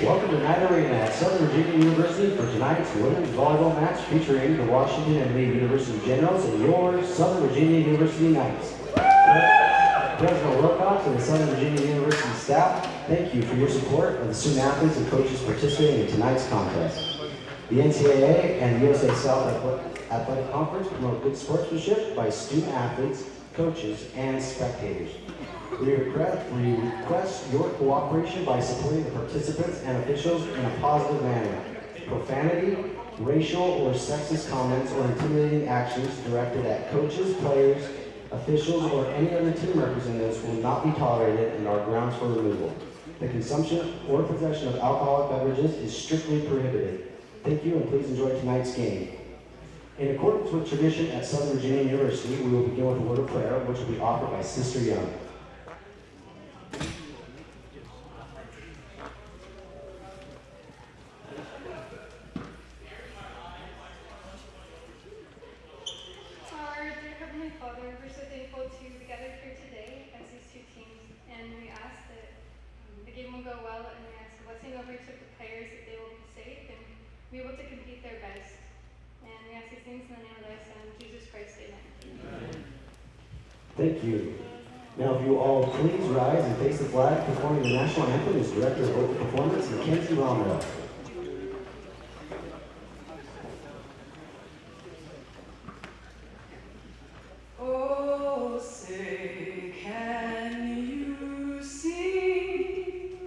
Welcome to Knight Arena at Southern Virginia University for tonight's women's volleyball match featuring the Washington and Lee University Generals and your Southern Virginia University Knights. President Wilcox and the Southern Virginia University staff, thank you for your support of the student athletes and coaches participating in tonight's contest. The NCAA and the USA South Athletic Conference promote good sportsmanship by student athletes, coaches, and spectators. We request your cooperation by supporting the participants and officials in a positive manner. Profanity, racial or sexist comments, or intimidating actions directed at coaches, players, officials, or any other team representatives will not be tolerated and are grounds for removal. The consumption or possession of alcoholic beverages is strictly prohibited. Thank you, and please enjoy tonight's game. In accordance with tradition at Southern Virginia University, we will begin with a word of prayer, which will be offered by Sister Young. over to the players that they will be safe and be able to compete their best. And we ask these things in the name of thy Son, Jesus Christ, amen. Thank you. Now, if you all please rise and face the flag, performing the national anthem is Director of Vocal Performance, Mackenzie Romero. Oh, say, can you see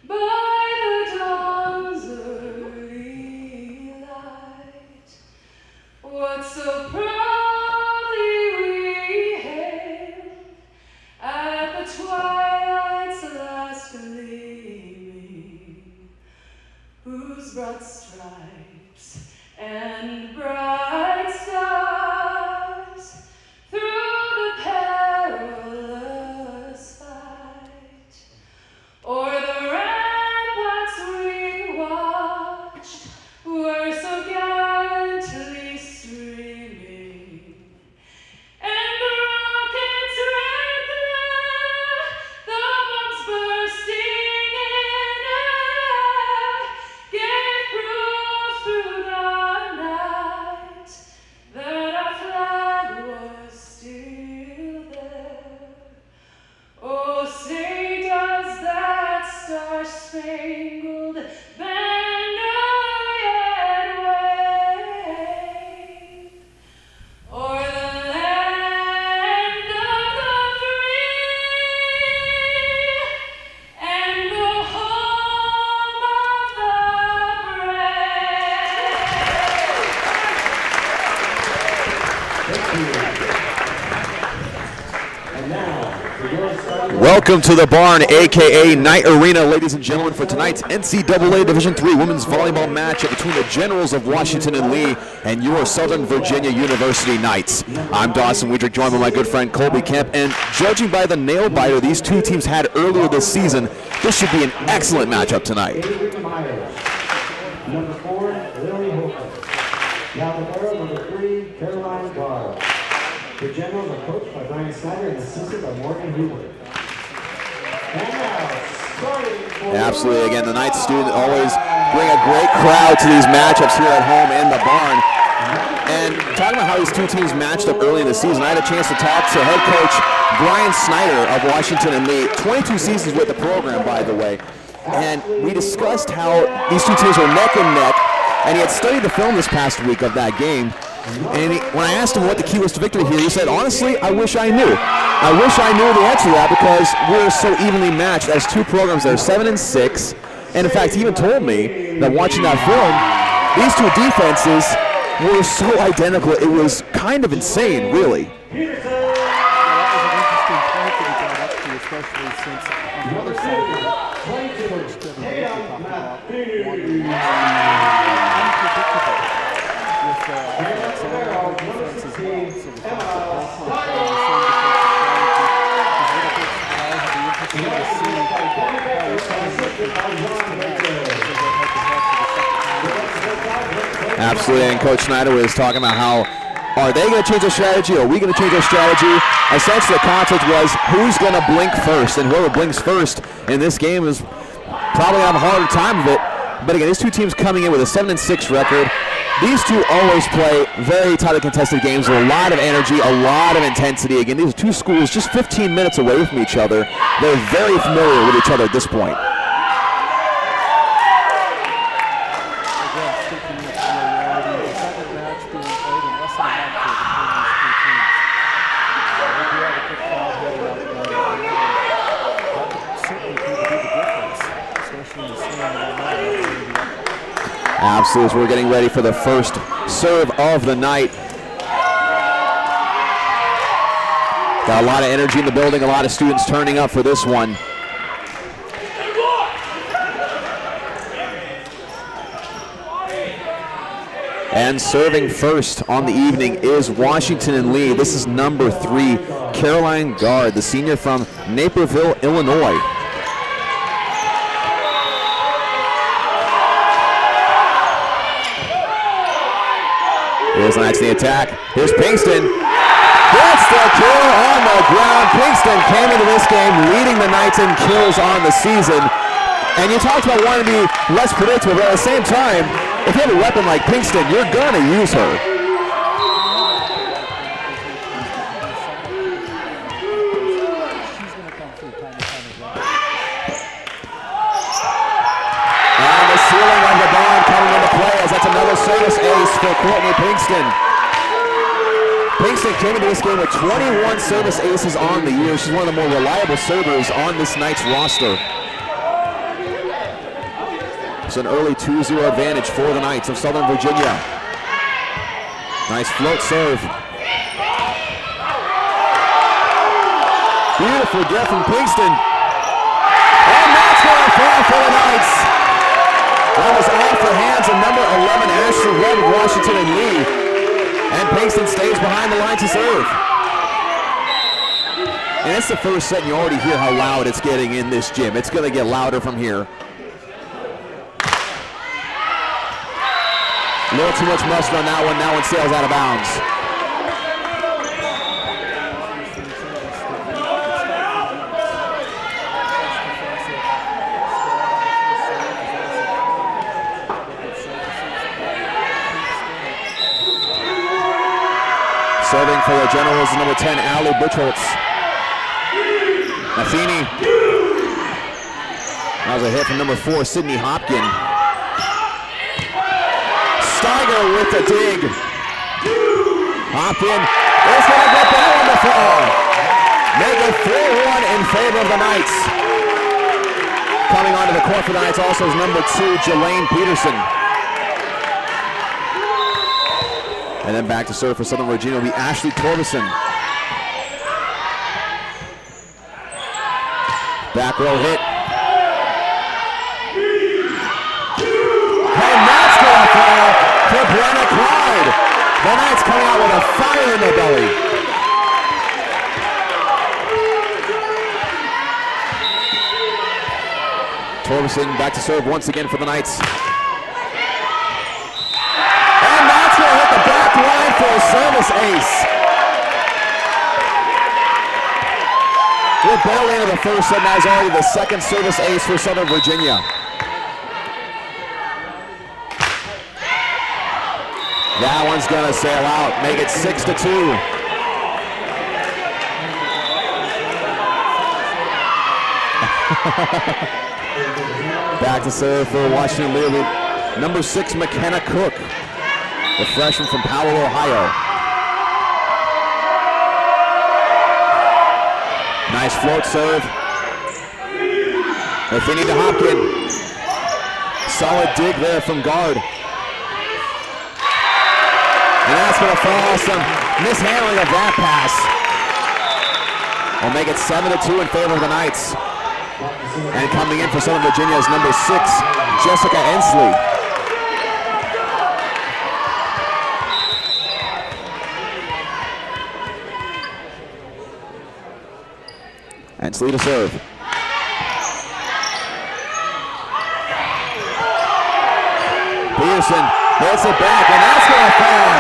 by the dawn's early light what so proudly we hailed at the twilight's last gleaming, whose broad stripes and bright stars through the perilous fight o'er the ramparts we watched were so gallantly streaming, and the rockets red glare, the bombs bursting in air, gave proof through the night that our flag was still there. Oh, say does that star-spangled banner yet wave o'er the land of the free and the home of the brave? And now, for your starting Welcome to the barn, aka Night Arena, ladies and gentlemen, for tonight's NCAA Division III women's volleyball matchup between the Generals of Washington and Lee and your Southern Virginia University Knights. I'm Dawson Weidrich, joined by my good friend Colby Kemp, and judging by the nail biter these two teams had earlier this season, this should be an excellent matchup tonight. Avery Myers. Number 4, Lily Hooker. Now the barrel, number 3, Caroline Garr. The Generals are coached by Brian Snyder and assisted by Morgan Hoover. And now, starting for Absolutely. Again, the Knights students always bring a great crowd to these matchups here at home in the barn. And talking about how these two teams matched up early in the season, I had a chance to talk to head coach Brian Snyder of Washington and Lee, 22 seasons with the program, by the way. And we discussed how these two teams were neck and neck, and he had studied the film this past week of that game. And when I asked him what the key was to victory here, he said, honestly, I wish I knew. I wish I knew the answer to that because we're so evenly matched as two programs that are 7-6. And in fact, he even told me that watching that film, these two defenses were so identical, it was kind of insane, really. That was an interesting point that he brought up to, especially since on the other side of the coach Kevin Baker talked about wanting unpredictable with some of our defense as well. So the fact that both were playing the same defensive strategy is a little bit interesting to see how this one is Absolutely, and Coach Snyder was talking about how, are they going to change their strategy, or are we going to change our strategy? Essentially, the conflict was who's going to blink first, and whoever blinks first in this game is probably going to have a harder time of it. But again, these two teams coming in with a 7-6 record. These two always play very tightly contested games with a lot of energy, a lot of intensity. Again, these are two schools just 15 minutes away from each other. They're very familiar with each other at this point. Absolutely, as we're getting ready for the first serve of the night. Got a lot of energy in the building, a lot of students turning up for this one. And serving first on the evening is Washington and Lee. This is number 3, Caroline Garr, the senior from Naperville, Illinois. Here's Knights in the attack. Here's Pinkston. Gets the kill on the ground. Pinkston came into this game leading the Knights in kills on the season. And you talked about wanting to be less predictable, but at the same time, if you have a weapon like Pinkston, you're going to use her. And the ceiling of the barn coming into play as that's another service ace for Courtney Pinkston. Pinkston came into this game with 21 service aces on the year. She's one of the more reliable servers on this night's roster. It's an early 2-0 advantage for the Knights of Southern Virginia. Nice float serve. Beautiful get from Pinkston. And that's going to fall for the Knights. That was off the hands of number 11, Ashley Webb of Washington and Lee. And Pinkston stays behind the line to serve. And it's the first set, and you already hear how loud it's getting in this gym. It's going to get louder from here. A little too much mustard on that one. That one sails out of bounds. Serving for the Generals is number 10, Allie Buchholz. Matheny. That was a hit from number 4, Sydney Hopkin. Steiger with the dig. Hopkin is going to get that one to fall. Make it 4-1 in favor of the Knights. Coming onto the court for the Knights also is number 2, Jelaine Peterson. And then back to serve for Southern Virginia will be Ashley Torbeson. Back row hit. And that's going to fall for Brenna Clyde. The Knights coming out with a fire in their belly. Torbeson back to serve once again for the Knights. And that's going to hit the back line for a service ace. We're barely into the first set, and that is already the second service ace for Southern Virginia. That one's going to sail out, make it 6-2. Back to serve for Washington Lee, number 6, McKenna Cook, the freshman from Powell, Ohio. Nice float serve. Matheny to Hopkin. Solid dig there from guard. And that's going to fall. Some mishandling of that pass. Will make it 7-2 in favor of the Knights. And coming in for Southern Virginia is number 6, Jessica Ensley. Ensley to serve. Peterson hits it back, and that's going to fall.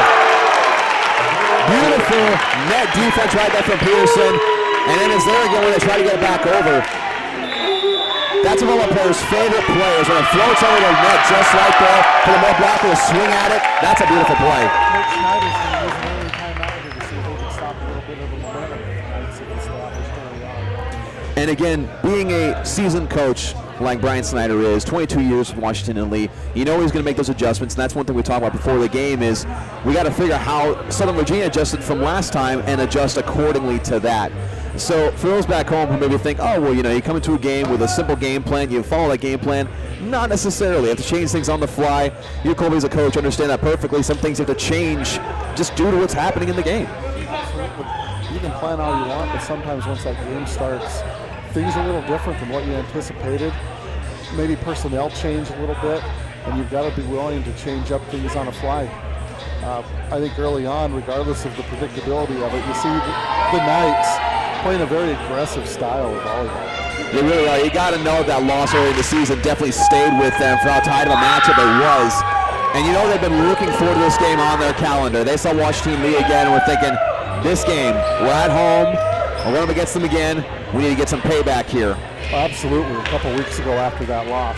Beautiful net defense right there from Peterson. And then it's there again when they try to get it back over. That's one of players' favorite players. When it floats over the net just like that, for the more blocker to swing at it, that's a beautiful play. Coach Snyder's going to use an early timeout here to see if they can stop a little bit of the momentum. Knights if it's early on. And again, being a seasoned coach like Brian Snyder is, 22 years with Washington and Lee, you know he's going to make those adjustments, and that's one thing we talked about before the game is we got to figure out how Southern Virginia adjusted from last time and adjust accordingly to that. So for those back home who maybe think, oh, well, you know, you come into a game with a simple game plan, you follow that game plan. Not necessarily. You have to change things on the fly. You, Colby, as a coach, understand that perfectly. Some things you have to change just due to what's happening in the game. Absolutely. You can plan all you want, but sometimes once that game starts, things are a little different than what you anticipated. Maybe personnel change a little bit, and you've got to be willing to change up things on the fly. I think early on, regardless of the predictability of it, you see the Knights playing a very aggressive style of volleyball. They really are. You got to know that loss early in the season definitely stayed with them for how tight of a matchup it was. And you know they've been looking forward to this game on their calendar. They saw Washington Lee again and we're thinking, this game, we're at home, We're going up against them again. We need to get some payback here. Absolutely. A couple weeks ago after that loss,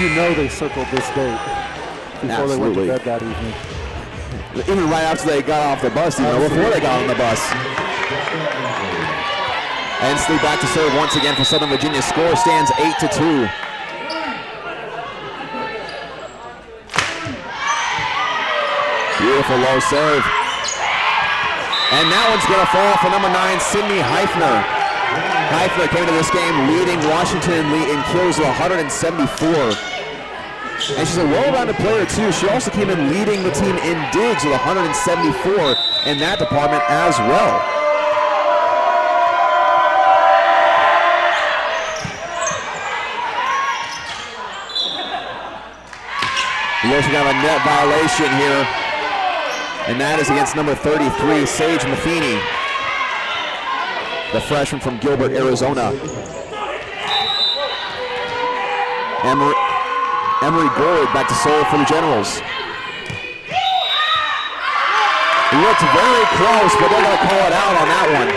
you know they circled this date before they went to bed that evening. Even right after they got off the bus, before they got on the bus. Hensley back to serve once again for Southern Virginia. Score stands 8-2. Beautiful low serve. And that one's going to fall for number 9, Sydney Heifner. Heifner came into this game leading Washington in kills of 174. And she's a well-rounded player too. She also came in leading the team in digs with 174 in that department as well. We also got a net violation here, and that is against number 33, Sage Matheny, the freshman from Gilbert, Arizona. Emery Gord back to serve for the Generals. Looked very close, but they're going to call it out on that one.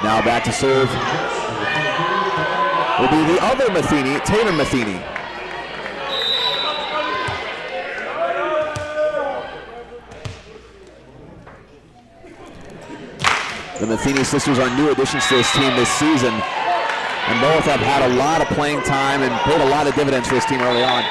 Now back to serve will be the other Matheny, Taylor Matheny. The Matheny sisters are new additions to this team this season, and both have had a lot of playing time and paid a lot of dividends for this team early on.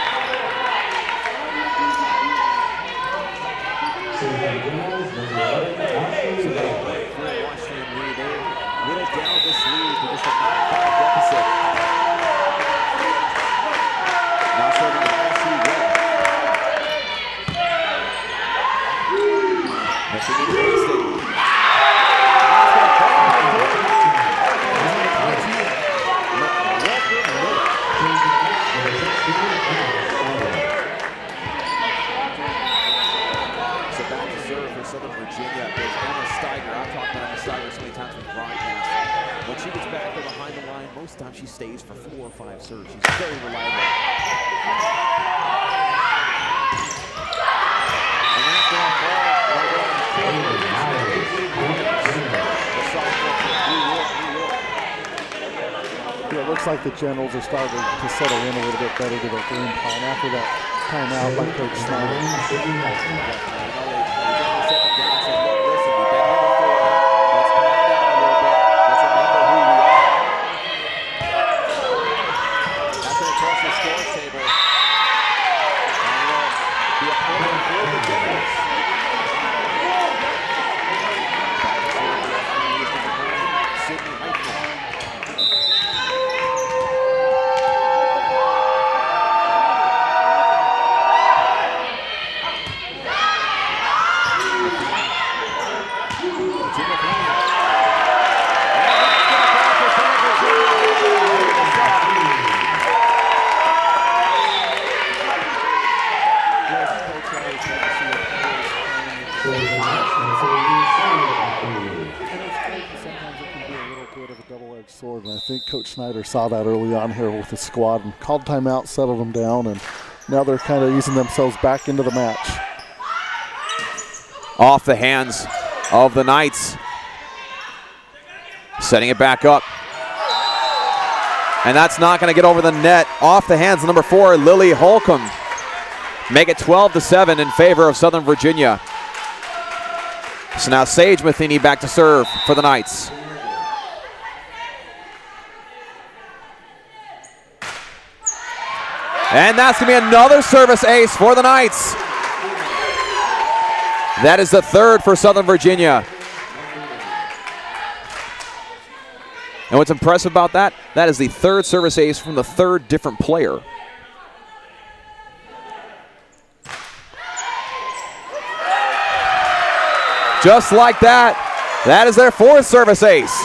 She stays for 4 or 5 serves. She's very reliable. And that's going to fall. Yeah, it looks like the Generals are starting to settle in a little bit better to their game plan after that timeout by Coach Snyder. Sword, and I think Coach Snyder saw that early on here with the squad and called timeout, settled them down, and now they're kind of easing themselves back into the match. Off the hands of the Knights. Setting it back up. And that's not going to get over the net. Off the hands of number 4, Lily Holcomb. Make it 12-7 in favor of Southern Virginia. So now Sage Matheny back to serve for the Knights. And that's going to be another service ace for the Knights. That is the third for Southern Virginia. And what's impressive about that, that is the third service ace from the third different player. Just like that, that is their fourth service ace.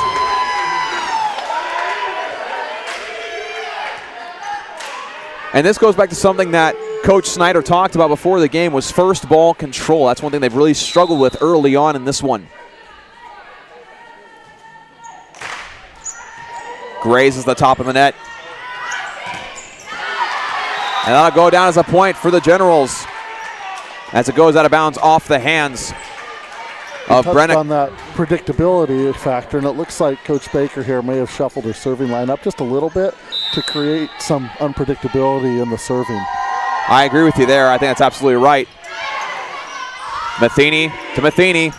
And this goes back to something that Coach Snyder talked about before the game, was first ball control. That's one thing they've really struggled with early on in this one. Grazes the top of the net. And that'll go down as a point for the Generals. as it goes out of bounds off the hands of touched Brenna. on that predictability factor, and it looks like Coach Baker here may have shuffled her serving lineup just a little bit to create some unpredictability in the serving. I agree with you there. I think that's absolutely right. Matheny to Matheny.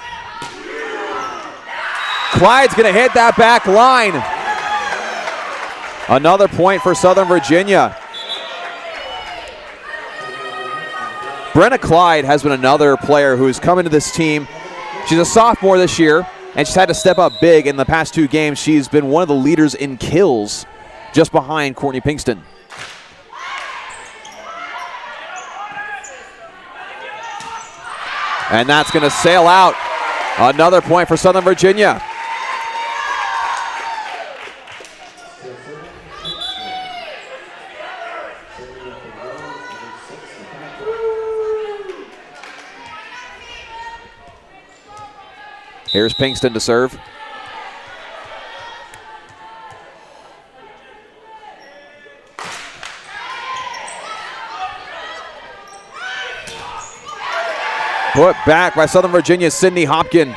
Clyde's going to hit that back line. Another point for Southern Virginia. Brenna Clyde has been another player who's come into this team. She's a sophomore this year, and she's had to step up big in the past 2 games. She's been one of the leaders in kills, just behind Courtney Pinkston. And that's going to sail out. Another point for Southern Virginia. Here's Pinkston to serve. Put back by Southern Virginia's Sydney Hopkin.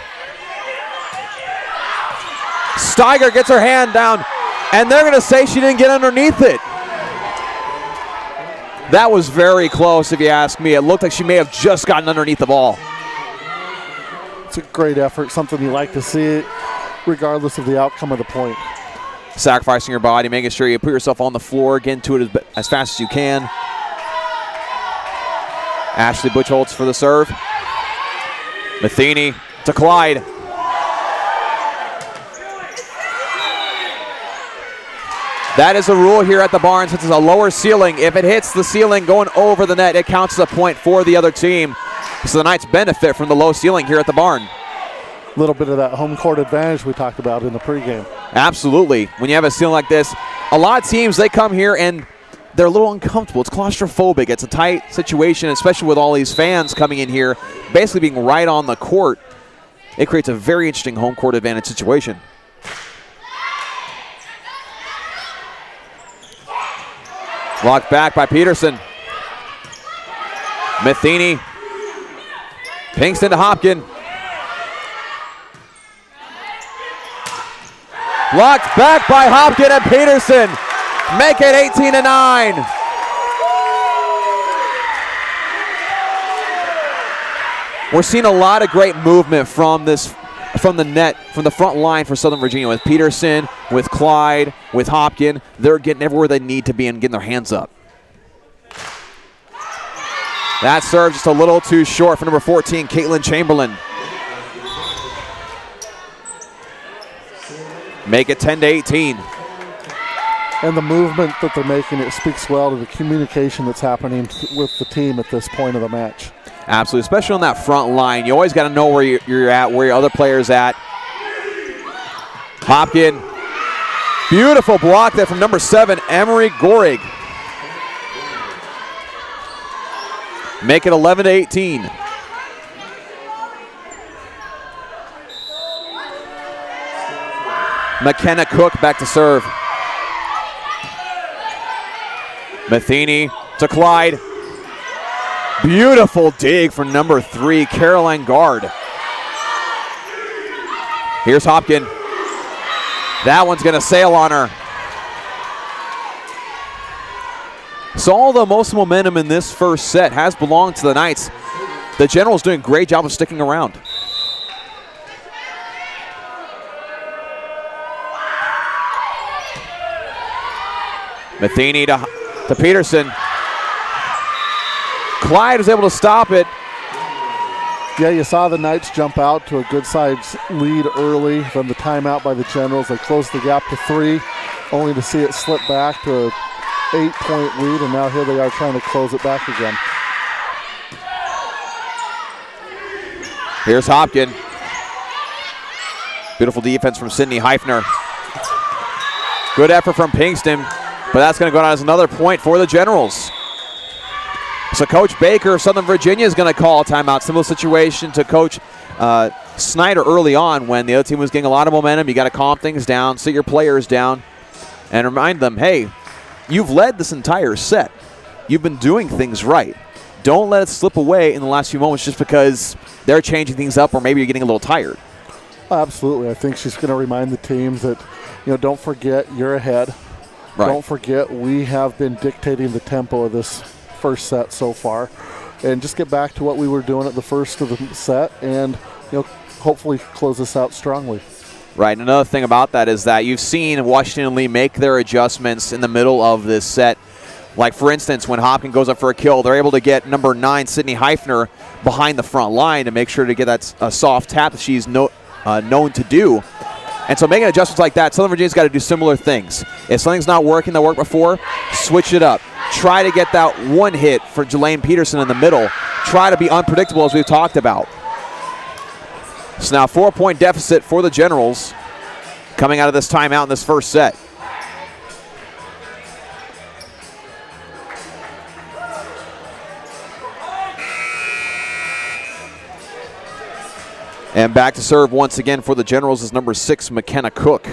Steiger gets her hand down, and they're going to say she didn't get underneath it. That was very close, if you ask me. It looked like she may have just gotten underneath the ball. It's a great effort, something you like to see, regardless of the outcome of the point. Sacrificing your body, making sure you put yourself on the floor, get into it as fast as you can. Ashley Buchholz for the serve. Matheny to Clyde. That is a rule here at the barn, since it's a lower ceiling. If it hits the ceiling going over the net, it counts as a point for the other team. So the Knights benefit from the low ceiling here at the barn. A little bit of that home court advantage we talked about in the pregame. Absolutely. When you have a ceiling like this, a lot of teams, they come here and they're a little uncomfortable. It's claustrophobic. It's a tight situation, especially with all these fans coming in here, basically being right on the court. It creates a very interesting home court advantage situation. Blocked back by Peterson. Matheny. Pinkston to Hopkin. Blocked back by Hopkin and Peterson. Make it 18-9. We're seeing a lot of great movement from the net, from the front line for Southern Virginia, with Peterson, with Clyde, with Hopkin. They're getting everywhere they need to be and getting their hands up. That serve just a little too short for number 14, Caitlin Chamberlain. Make it 10-18. And the movement that they're making, it speaks well to the communication that's happening with the team at this point of the match. Absolutely, especially on that front line. You always got to know where you're at, where your other player's at. Hopkin. Beautiful block there from number 7, Emery Gorig. Make it 11-18. McKenna Cook back to serve. Matheny to Clyde. Beautiful dig for number 3, Caroline Gard. Here's Hopkin. That one's going to sail on her. So although most momentum in this first set has belonged to the Knights, the Generals doing a great job of sticking around. Matheny to Peterson. Clyde was able to stop it. Yeah, you saw the Knights jump out to a good size lead early. From the timeout by the Generals, they closed the gap to 3, only to see it slip back to an 8-point lead, and now here they are trying to close it back again. Here's Hopkin. Beautiful defense from Sydney Heifner. Good effort from Pinkston, but that's going to go down as another point for the Generals. So Coach Baker of Southern Virginia is going to call a timeout. Similar situation to Coach Snyder early on when the other team was getting a lot of momentum. You got to calm things down, sit your players down, and remind them, hey, you've led this entire set. You've been doing things right. don't let it slip away in the last few moments just because they're changing things up or maybe you're getting a little tired. Absolutely. I think she's going to remind the teams that, don't forget you're ahead. Right. Don't forget we have been dictating the tempo of this first set so far. And just get back to what we were doing at the first of the set and, hopefully close this out strongly. Right. And another thing about that is that you've seen Washington and Lee make their adjustments in the middle of this set. Like, for instance, when Hopkins goes up for a kill, they're able to get number 9, Sydney Heifner, behind the front line to make sure to get that soft tap that she's known to do. And so making adjustments like that, Southern Virginia's got to do similar things. If something's not working that worked before, switch it up. Try to get that one hit for Jelaine Peterson in the middle. Try to be unpredictable, as we've talked about. So now 4-point deficit for the Generals coming out of this timeout in this first set. And back to serve once again for the Generals is number 6, McKenna Cook.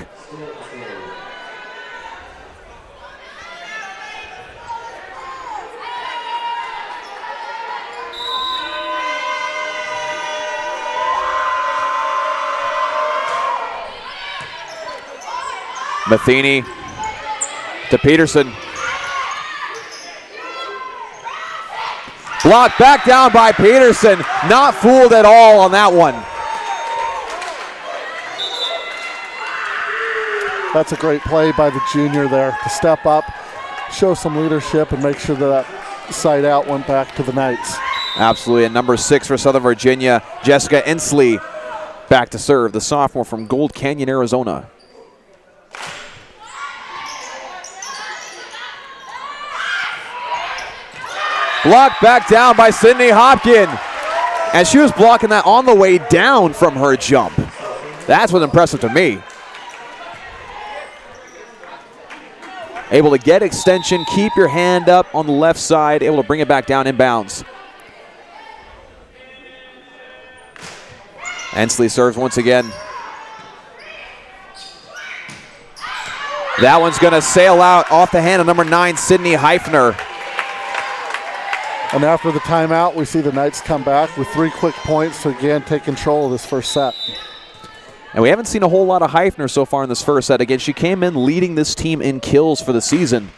Matheny to Peterson. Blocked back down by Peterson. Not fooled at all on that one. That's a great play by the junior there to step up, show some leadership, and make sure that side out went back to the Knights. Absolutely. And number 6 for Southern Virginia, Jessica Inslee, back to serve, the sophomore from Gold Canyon, Arizona. Blocked back down by Sydney Hopkins. And she was blocking that on the way down from her jump. That's what's impressive to me. Able to get extension, keep your hand up on the left side, able to bring it back down inbounds. Ensley serves once again. That one's going to sail out off the hand of number 9, Sydney Heifner. And after the timeout, we see the Knights come back with 3 quick points to again take control of this first set. And we haven't seen a whole lot of Heifner so far in this first set. Again, she came in leading this team in kills for the season.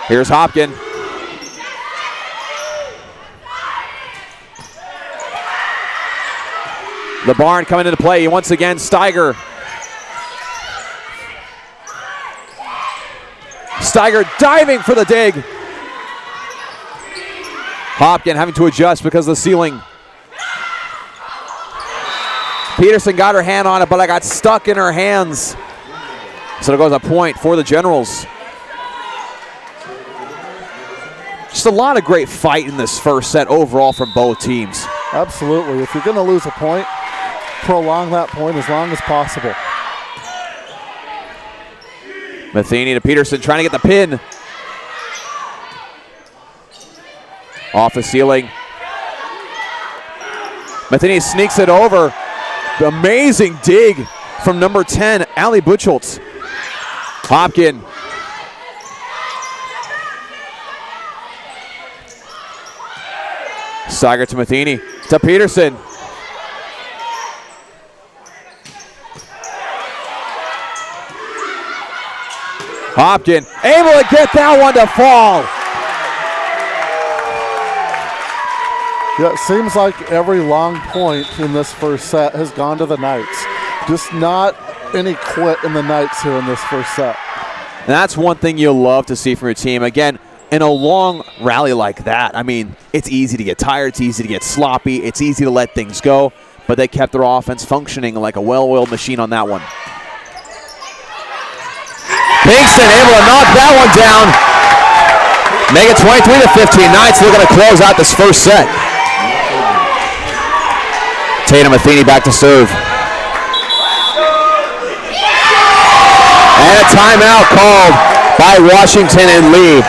Here's Hopkins. LeBarn coming into play once again. Steiger. Steiger diving for the dig. Hopkins having to adjust because of the ceiling. Peterson got her hand on it, but I got stuck in her hands. So it goes a point for the Generals. Just a lot of great fight in this first set overall from both teams. Absolutely. If you're going to lose a point, prolong that point as long as possible. Matheny to Peterson trying to get the pin. Off the ceiling. Matheny sneaks it over. The amazing dig from number 10, Allie Butchholtz. Hopkins. Steiger to Matheny to Peterson. Hopkins able to get that one to fall. Yeah, it seems like every long point in this first set has gone to the Knights. Just not any quit in the Knights here in this first set. And that's one thing you'll love to see from your team. Again, in a long rally like that, I mean, it's easy to get tired, it's easy to get sloppy, it's easy to let things go, but they kept their offense functioning like a well-oiled machine on that one. Kingston able to knock that one down. Make it 23-15. Knights looking to close out this first set. Tatum Matheny back to serve. And a timeout called by Washington and Lee.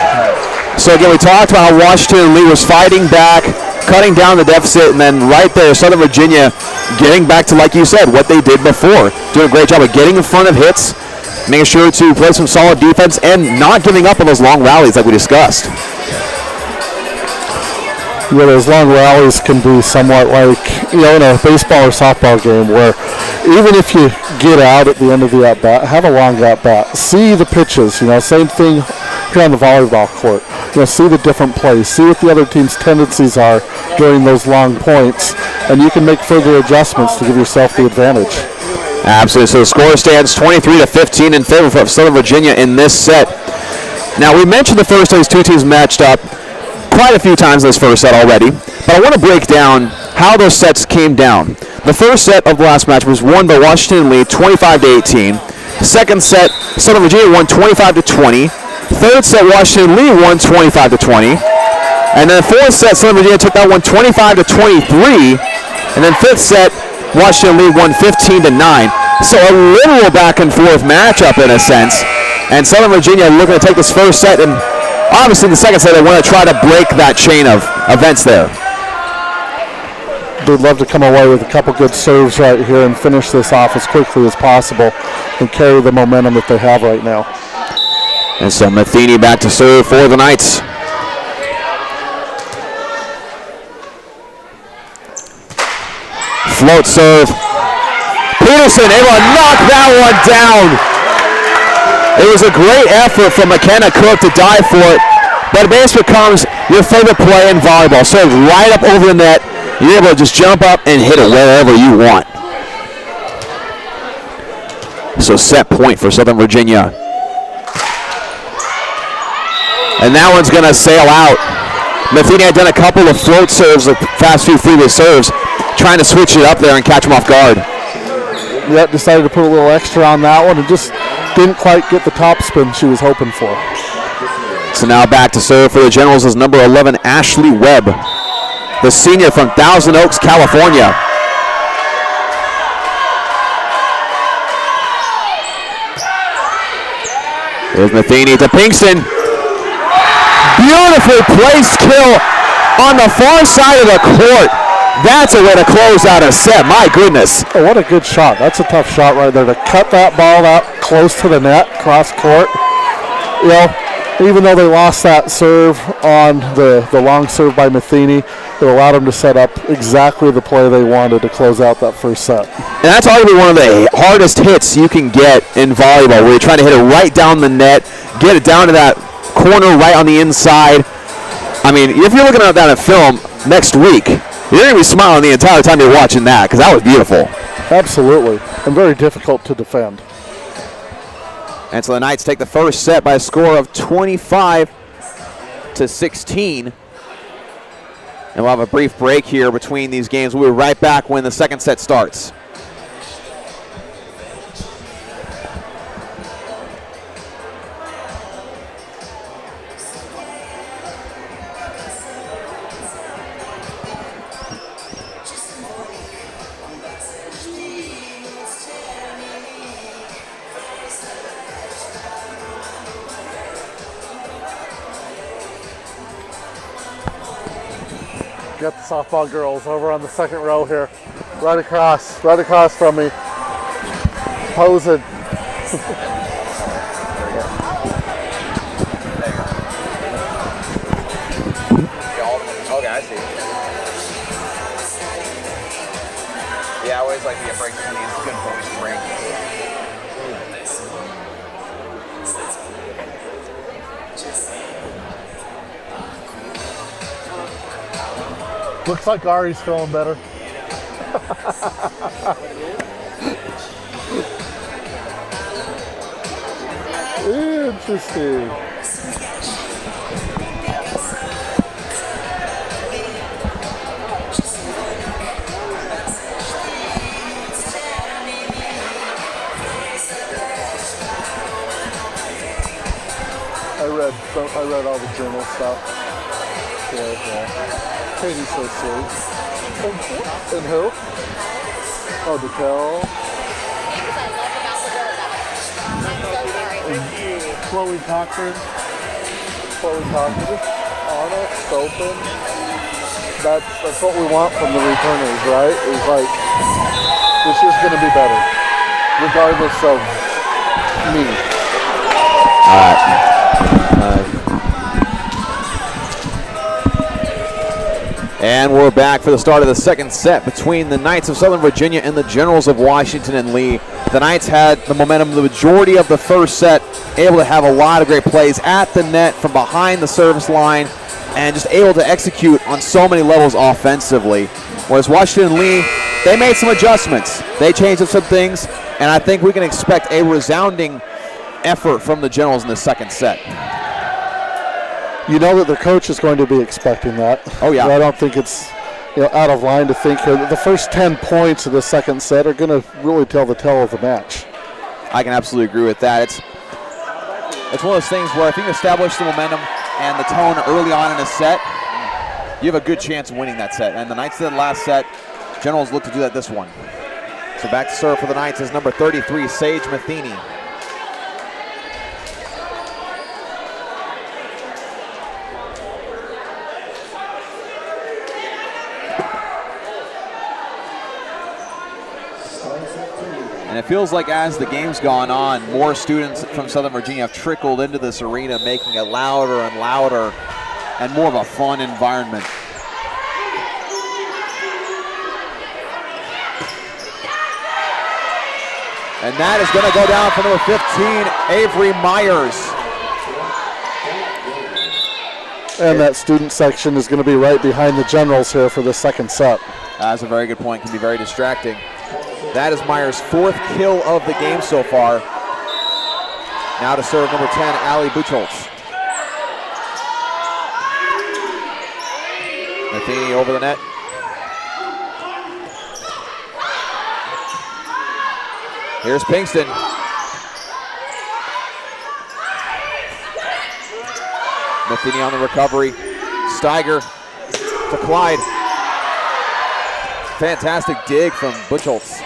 So again, we talked about how Washington and Lee was fighting back, cutting down the deficit, and then right there, Southern Virginia getting back to, like you said, what they did before. Doing a great job of getting in front of hits, making sure to play some solid defense and not giving up on those long rallies like we discussed. Yeah, those long rallies can be somewhat like, in a baseball or softball game where even if you get out at the end of the at-bat, have a long at-bat. See the pitches, same thing here on the volleyball court. See the different plays. See what the other team's tendencies are during those long points, and you can make further adjustments to give yourself the advantage. Absolutely. So the score stands 23-15 in favor of Southern Virginia in this set. Now, we mentioned the first time these two teams matched up quite a few times in this first set already, but I want to break down how those sets came down. The first set of the last match was won by Washington Lee 25-18. Second set, Southern Virginia won 25-20. Third set, Washington Lee won 25-20. And then the fourth set, Southern Virginia took that one 25-23. And then fifth set, Washington Lee won 15-9. So a literal back and forth matchup in a sense. And Southern Virginia looking to take this first set, and obviously in the second set they want to try to break that chain of events there. They'd love to come away with a couple good serves right here and finish this off as quickly as possible and carry the momentum that they have right now. And so Matheny back to serve for the Knights. Float serve. Peterson able to knock that one down. It was a great effort from McKenna Cook to dive for it, but it basically becomes your favorite play in volleyball. Served right up over the net. You're able to just jump up and hit it wherever you want. So set point for Southern Virginia. And that one's going to sail out. Matheny had done a couple of float serves, the fast few previous serves, trying to switch it up there and catch him off guard. Yep, decided to put a little extra on that one and just didn't quite get the top spin she was hoping for. So now back to serve for the Generals is number 11, Ashley Webb, the senior from Thousand Oaks, California. There's Matheny to Pinkston. Beautifully placed kill on the far side of the court. That's a way to close out a set. My goodness. Oh, what a good shot. That's a tough shot right there to cut that ball out close to the net, cross court. Even though they lost that serve on the long serve by Matheny, it allowed them to set up exactly the play they wanted to close out that first set. And that's arguably one of the hardest hits you can get in volleyball, where you're trying to hit it right down the net, get it down to that corner right on the inside. I mean, if you're looking at that in film next week, you're going to be smiling the entire time you're watching that, because that was beautiful. Absolutely, and very difficult to defend. And so the Knights take the first set by a score of 25-16. And we'll have a brief break here between these games. We'll be right back when the second set starts. Got the softball girls over on the second row here, right across from me, posing. Okay, I see. Yeah, I always like to get breaks from these. Good voice break. Looks like Ari's feeling better. Interesting. I read all the journal stuff. Yeah. Katie's so sweet. And who? Oh, Dekel. Chloe Cochran. Anna Stolpen. That's what we want from the returners, right? It's like, this is going to be better, regardless of Me. And we're back for the start of the second set between the Knights of Southern Virginia and the Generals of Washington and Lee. The Knights had the momentum the majority of the first set, able to have a lot of great plays at the net from behind the service line, and just able to execute on so many levels offensively. Whereas Washington and Lee, they made some adjustments. They changed up some things, and I think we can expect a resounding effort from the Generals in the second set. You know that the coach is going to be expecting that. Oh, yeah. I don't think it's out of line to think here that the first 10 points of the second set are going to really tell the tale of the match. I can absolutely agree with that. It's one of those things where if you can establish the momentum and the tone early on in a set, you have a good chance of winning that set. And the Knights did the last set. Generals look to do that this one. So back to serve for the Knights is number 33, Sage Matheny. And it feels like as the game's gone on, more students from Southern Virginia have trickled into this arena, making it louder and louder and more of a fun environment. And that is going to go down for number 15, Avery Myers. And that student section is going to be right behind the Generals here for the second set. That's a very good point. Can be very distracting. That is Myers' fourth kill of the game so far. Now to serve number 10, Allie Buchholz. Matheny over the net. Here's Pinkston. Matheny on the recovery. Steiger to Clyde. Fantastic dig from Buchholz.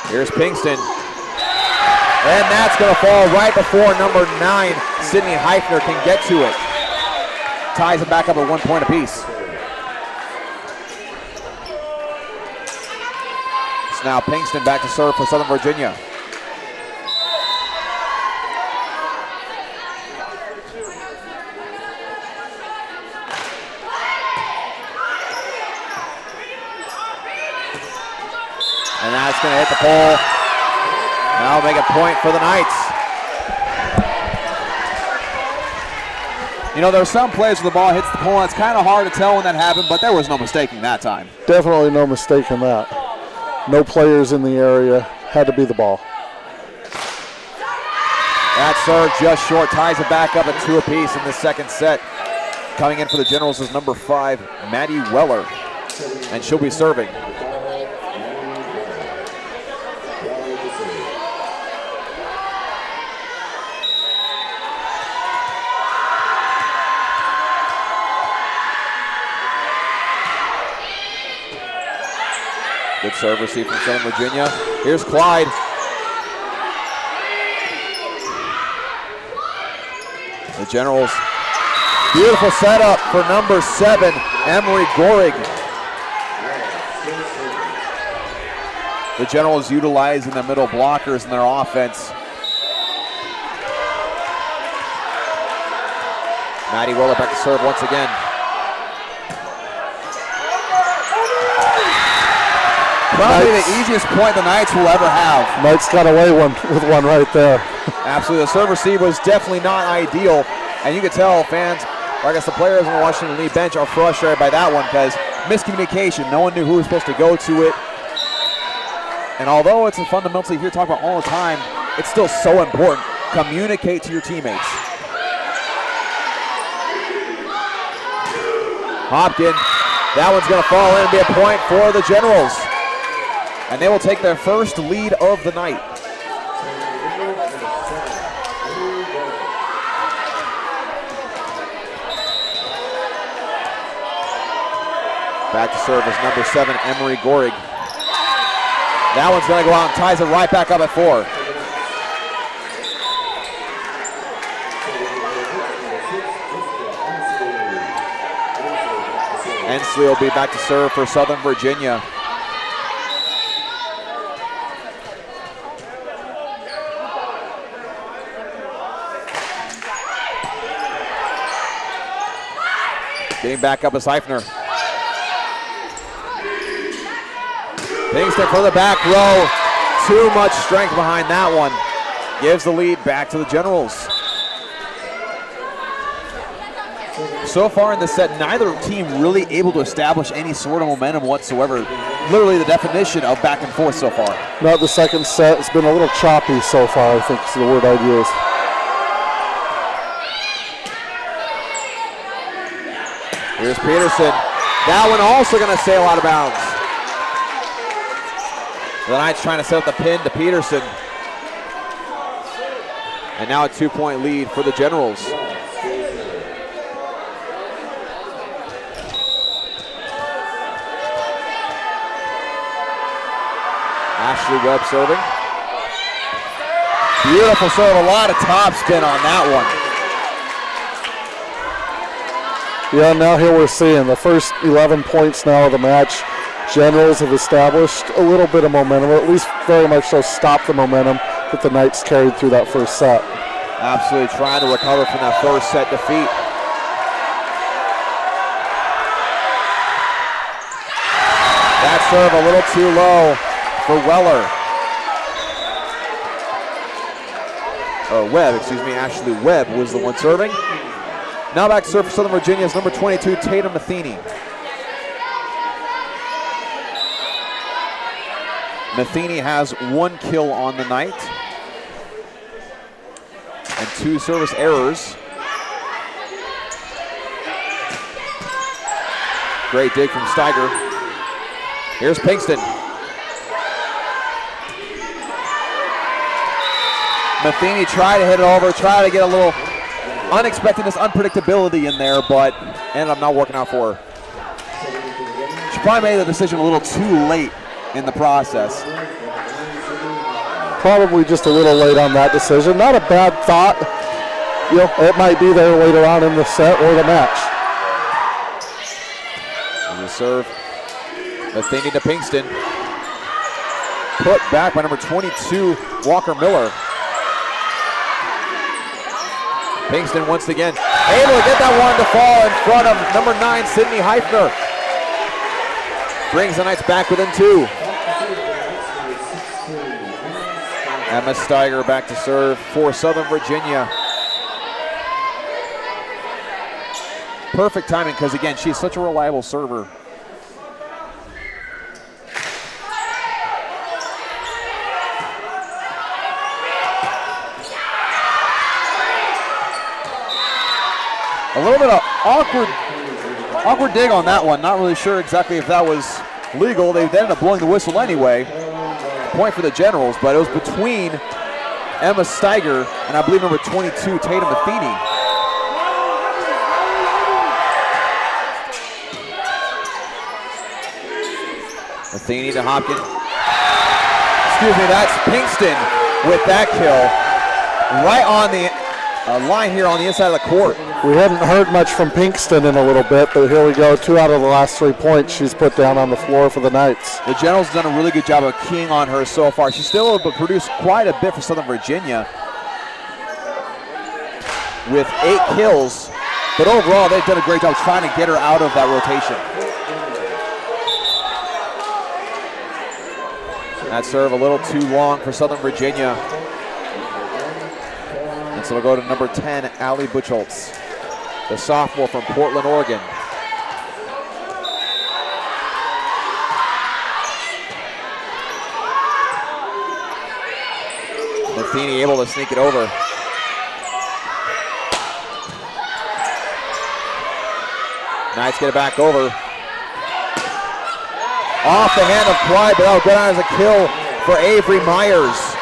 Here's Pinkston. And that's going to fall right before number 9, Sydney Heifner, can get to it. Ties it back up at 1 point apiece. It's now Pinkston back to serve for Southern Virginia. And that's going to hit the pole. Now make a point for the Knights. You know, there are some plays where the ball hits the pole, and it's kind of hard to tell when that happened, but there was no mistaking that time. Definitely no mistake in that. No players in the area. Had to be the ball. That serve just short, ties it back up at 2 apiece in the second set. Coming in for the Generals is number 5, Maddie Weller, and she'll be serving. Good serve receive from Southern Virginia. Here's Clyde. The Generals, beautiful setup for number 7, Emery Gorig. The Generals utilizing the middle blockers in their offense. Maddie Weller back to serve once again. Probably the easiest point the Knights will ever have. Knights got away with one right there. Absolutely, the serve receive was definitely not ideal, and you could tell fans, or I guess the players on the Washington Lee bench are frustrated by that one because miscommunication. No one knew who was supposed to go to it. And although it's a fundamentally here talk about all the time, it's still so important. Communicate to your teammates. Hopkins, that one's going to fall in and be a point for the Generals. And they will take their first lead of the night. Back to serve is number 7, Emery Gorig. That one's going to go out and ties it right back up at 4. Ensley will be back to serve for Southern Virginia. Getting back up is Heifner. Pinkston for the back row. Too much strength behind that one. Gives the lead back to the Generals. So far in this set, neither team really able to establish any sort of momentum whatsoever. Literally the definition of back and forth so far. No, the second set has been a little choppy so far, I think is the word I'd use. Here's Peterson. That one also going to sail out of bounds. The Knights trying to set up the pin to Peterson. And now a 2-point lead for the Generals. Ashley Webb serving. Beautiful serve, a lot of top spin on that one. Yeah, now here we're seeing the first 11 points now of the match. Generals have established a little bit of momentum, or at least very much so stopped the momentum that the Knights carried through that first set. Absolutely trying to recover from that first set defeat. That serve a little too low for Weller. Or Webb, excuse me, Ashley Webb was the one serving. Now back to serve for Southern Virginia's number 22, Tatum Matheny. Matheny has 1 kill on the night and 2 service errors. Great dig from Steiger. Here's Pinkston. Matheny tried to hit it over, try to get a little unexpectedness, unpredictability in there, but ended up not working out for her. She probably made the decision a little too late in the process. Probably just a little late on that decision. Not a bad thought. You know, it might be there later on in the set or the match. There's a serve. Matheny to Pinkston. Put back by number 22, Walker Miller. Pinkston once again able to get that one to fall in front of number 9, Sydney Heifner. Brings the Knights back within 2. Emma Steiger back to serve for Southern Virginia. Perfect timing because, again, she's such a reliable server. A little bit of awkward dig on that one. Not really sure exactly if that was legal. They ended up blowing the whistle anyway. Point for the Generals, but it was between Emma Steiger and I believe number 22, Tatum Matheny. Matheny to Hopkins. Excuse me, that's Pinkston with that kill. Right on the line here on the inside of the court. We hadn't heard much from Pinkston in a little bit, but here we go. 2 out of the last 3 points she's put down on the floor for the Knights. The Generals have done a really good job of keying on her so far. She's still able to produce quite a bit for Southern Virginia with 8 kills, but overall they've done a great job trying to get her out of that rotation. That serve a little too long for Southern Virginia. And so it'll go to number 10, Allie Buchholz, the sophomore from Portland, Oregon. Matheny able to sneak it over. Knights get it back over. Off the hand of Clyde, but that'll go down as a kill for Avery Myers.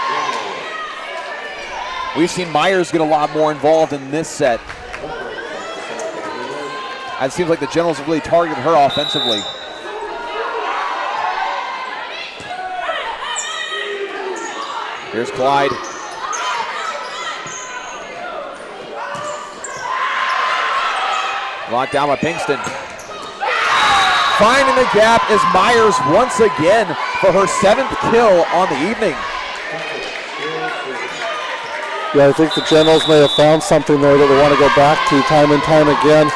We've seen Myers get a lot more involved in this set. It seems like the Generals have really targeted her offensively. Here's Clyde. Locked down by Pinkston. Finding the gap is Myers once again for her 7th kill on the evening. Yeah, I think the Generals may have found something there that they want to go back to time and time again.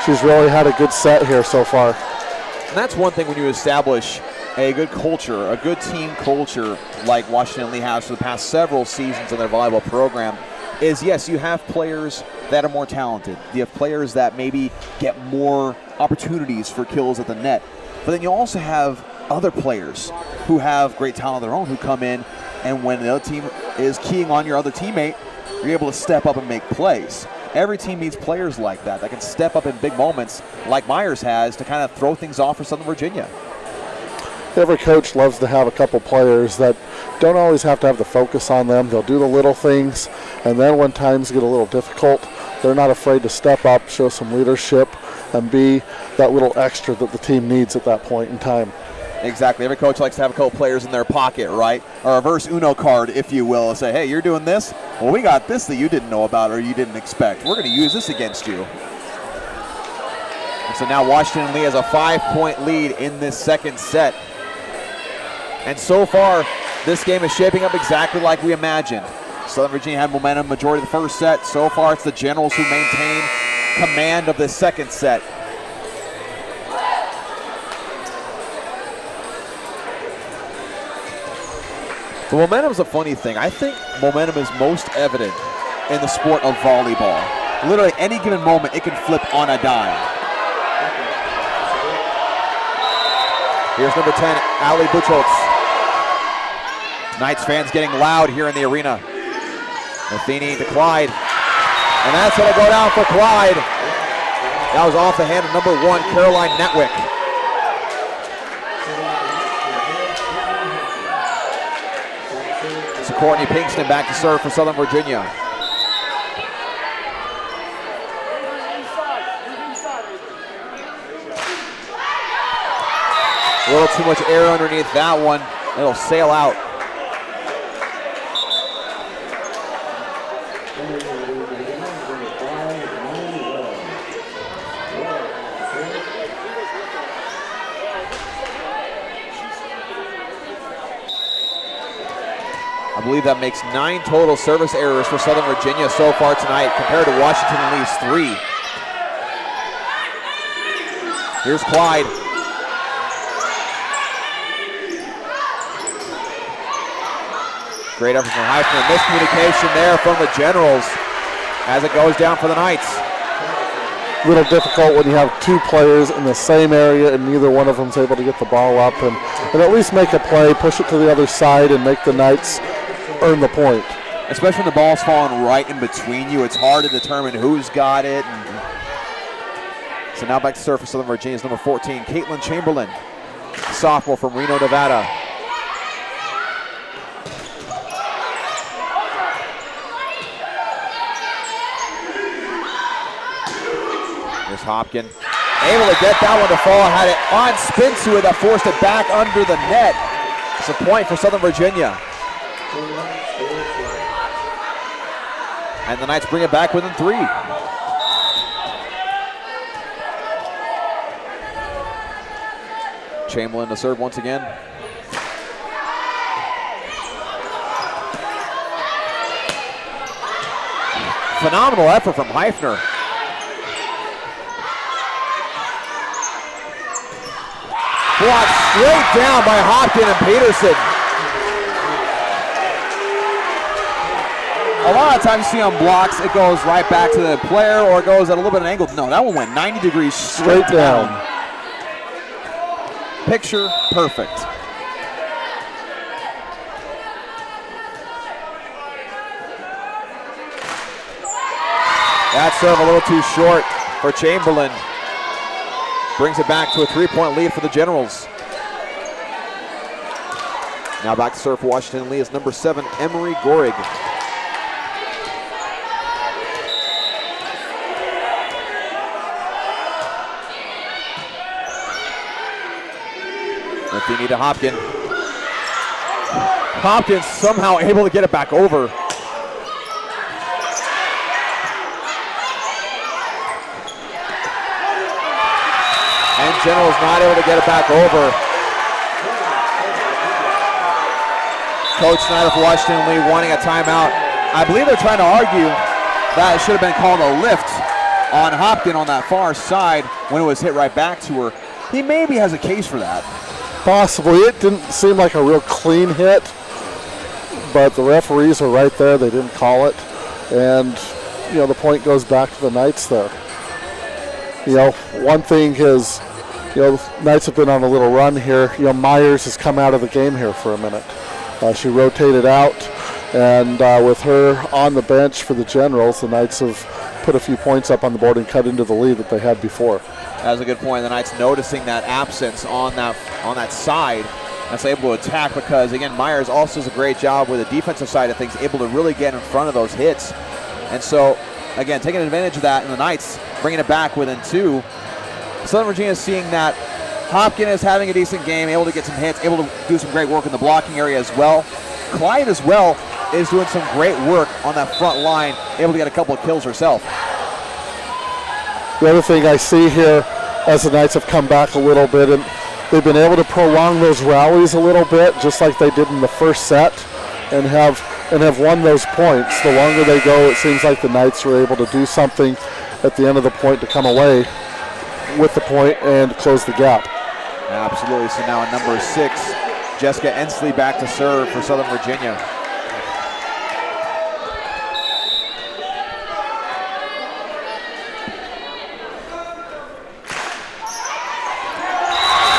she's really had a good set here so far. And that's one thing when you establish a good culture, a good team culture like Washington Lee has for the past several seasons in their volleyball program, is yes, you have players that are more talented. You have players that maybe get more opportunities for kills at the net. But then you also have other players who have great talent of their own who come in, and when the other team is keying on your other teammate, you're able to step up and make plays. Every team needs players like that can step up in big moments like Myers has to kind of throw things off for Southern Virginia. Every coach loves to have a couple players that don't always have to have the focus on them. They'll do the little things, and then when times get a little difficult, they're not afraid to step up, show some leadership, and be that little extra that the team needs at that point in time. Exactly. Every coach likes to have a couple players in their pocket, right? A reverse Uno card, if you will, and say, hey, you're doing this? Well, we got this that you didn't know about or you didn't expect. We're going to use this against you. And so now Washington Lee has a 5-point lead in this second set. And so far, this game is shaping up exactly like we imagined. Southern Virginia had momentum majority of the first set. So far, it's the Generals who maintain command of this second set. The momentum is a funny thing. I think momentum is most evident in the sport of volleyball. Literally any given moment, it can flip on a dime. Here's number 10, Ali Buchholz. Knights fans getting loud here in the arena. Matheny to Clyde. And that's going to go down for Clyde. That was off the hand of number 1, Caroline Netwick. So Courtney Pinkston back to serve for Southern Virginia. A little too much air underneath that one. It'll sail out. I believe that makes 9 total service errors for Southern Virginia so far tonight compared to Washington Lee's 3. Here's Clyde. Great effort from Heifner. Miscommunication there from the Generals as it goes down for the Knights. A little difficult when you have 2 players in the same area and neither one of them is able to get the ball up and at least make a play, push it to the other side and make the Knights earn the point. Especially when the ball's falling right in between you, it's hard to determine who's got it. So now back to serve for Southern Virginia is number 14, Caitlin Chamberlain, sophomore from Reno, Nevada. Here's Hopkin, able to get that one to fall, had it on spin to it that forced it back under the net. It's a point for Southern Virginia. And the Knights bring it back within 3. Chamberlain to serve once again. Phenomenal effort from Heifner. Blocked straight down by Hopkin and Peterson. A lot of times you see on blocks, it goes right back to the player or it goes at a little bit of an angle. No, that one went 90 degrees straight down. Picture perfect. That serve a little too short for Chamberlain. Brings it back to a 3-point lead for the Generals. Now back to serve for Washington Lee is number 7, Emery Gorig. Matheny to Hopkin. Hopkins somehow able to get it back over. And General's not able to get it back over. Coach Snyder for Washington Lee wanting a timeout. I believe they're trying to argue that it should have been called a lift on Hopkin on that far side when it was hit right back to her. He maybe has a case for that. Possibly. It didn't seem like a real clean hit, but the referees are right there. They didn't call it. And, you know, the point goes back to the Knights there. You know, one thing is, you know, the Knights have been on a little run here. You know, Myers has come out of the game here for a minute. She rotated out, and with her on the bench for the Generals, the Knights have put a few points up on the board and cut into the lead that they had before. That's a good point. The Knights noticing that absence on that side. That's able to attack because, again, Myers also does a great job with the defensive side of things, able to really get in front of those hits. And so, again, taking advantage of that, and the Knights bringing it back within 2. Southern Virginia is seeing that Hopkin is having a decent game, able to get some hits, able to do some great work in the blocking area as well. Clyde as well is doing some great work on that front line, able to get a couple of kills herself. The other thing I see here, as the Knights have come back a little bit, and they've been able to prolong those rallies a little bit, just like they did in the first set, and have won those points. The longer they go, it seems like the Knights are able to do something at the end of the point to come away with the point and close the gap. Absolutely. So now at number 6, Jessica Ensley back to serve for Southern Virginia.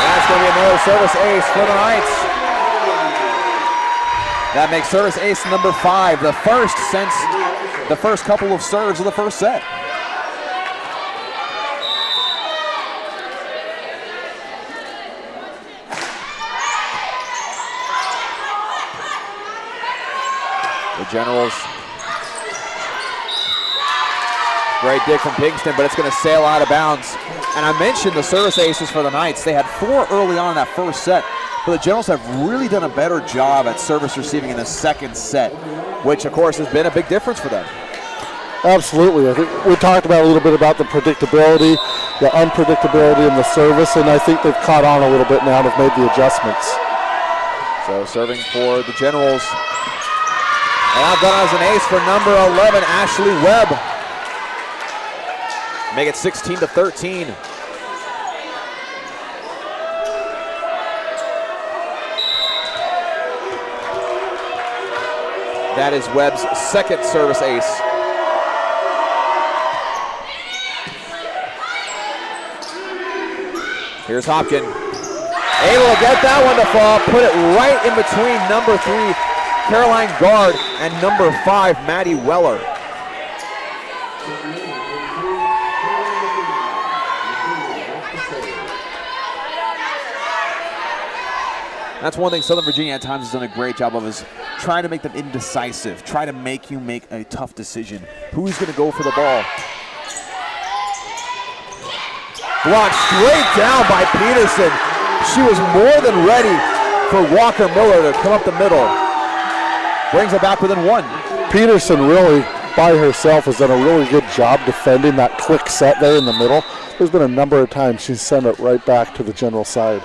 That's going to be another service ace for the Knights. That makes service ace number 5, the first since the first couple of serves of the first set. The Generals. Great dig from Pinkston, but it's going to sail out of bounds. And I mentioned the service aces for the Knights. They had 4 early on in that first set, but the Generals have really done a better job at service receiving in the second set, which of course has been a big difference for them. Absolutely. I think we talked about a little bit about the predictability, the unpredictability in the service, and I think they've caught on a little bit now and have made the adjustments. So serving for the Generals. And outdone as an ace for number 11, Ashley Webb. Make it 16-13. That is Webb's second service ace. Here's Hopkin. Able to get that one to fall, put it right in between number 3, Caroline Gard, and number 5, Maddie Weller. That's one thing Southern Virginia at times has done a great job of, is trying to make them indecisive, try to make you make a tough decision. Who's going to go for the ball? Blocked straight down by Peterson. She was more than ready for Walker Miller to come up the middle. Brings it back within 1. Peterson really, by herself, has done a really good job defending that quick set there in the middle. There's been a number of times she's sent it right back to the General side.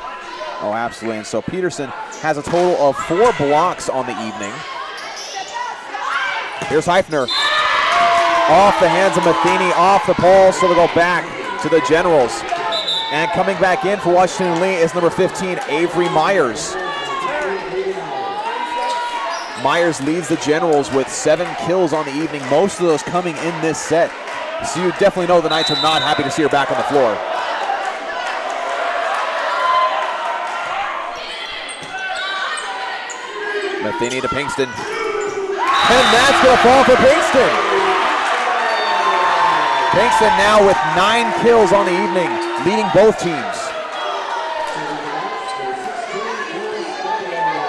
Oh, absolutely. And so Peterson has a total of 4 blocks on the evening. Here's Heifner. Off the hands of Matheny, off the pole, so they'll go back to the Generals. And coming back in for Washington Lee is number 15, Avery Myers. Myers leads the Generals with 7 kills on the evening, most of those coming in this set. So you definitely know the Knights are not happy to see her back on the floor. Matheny to Pinkston. And that's going to fall for Pinkston. Pinkston now with 9 kills on the evening, leading both teams.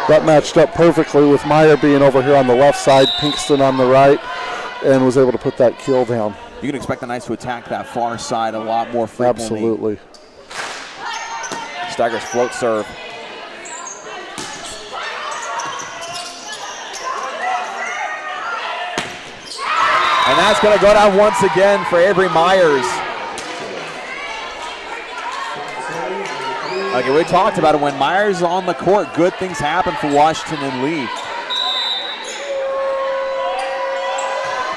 That matched up perfectly with Meyer being over here on the left side, Pinkston on the right, and was able to put that kill down. You can expect the Knights to attack that far side a lot more frequently. Absolutely. Staggers float serve. And that's going to go down once again for Avery Myers. Okay, we talked about it. When Myers is on the court, good things happen for Washington and Lee.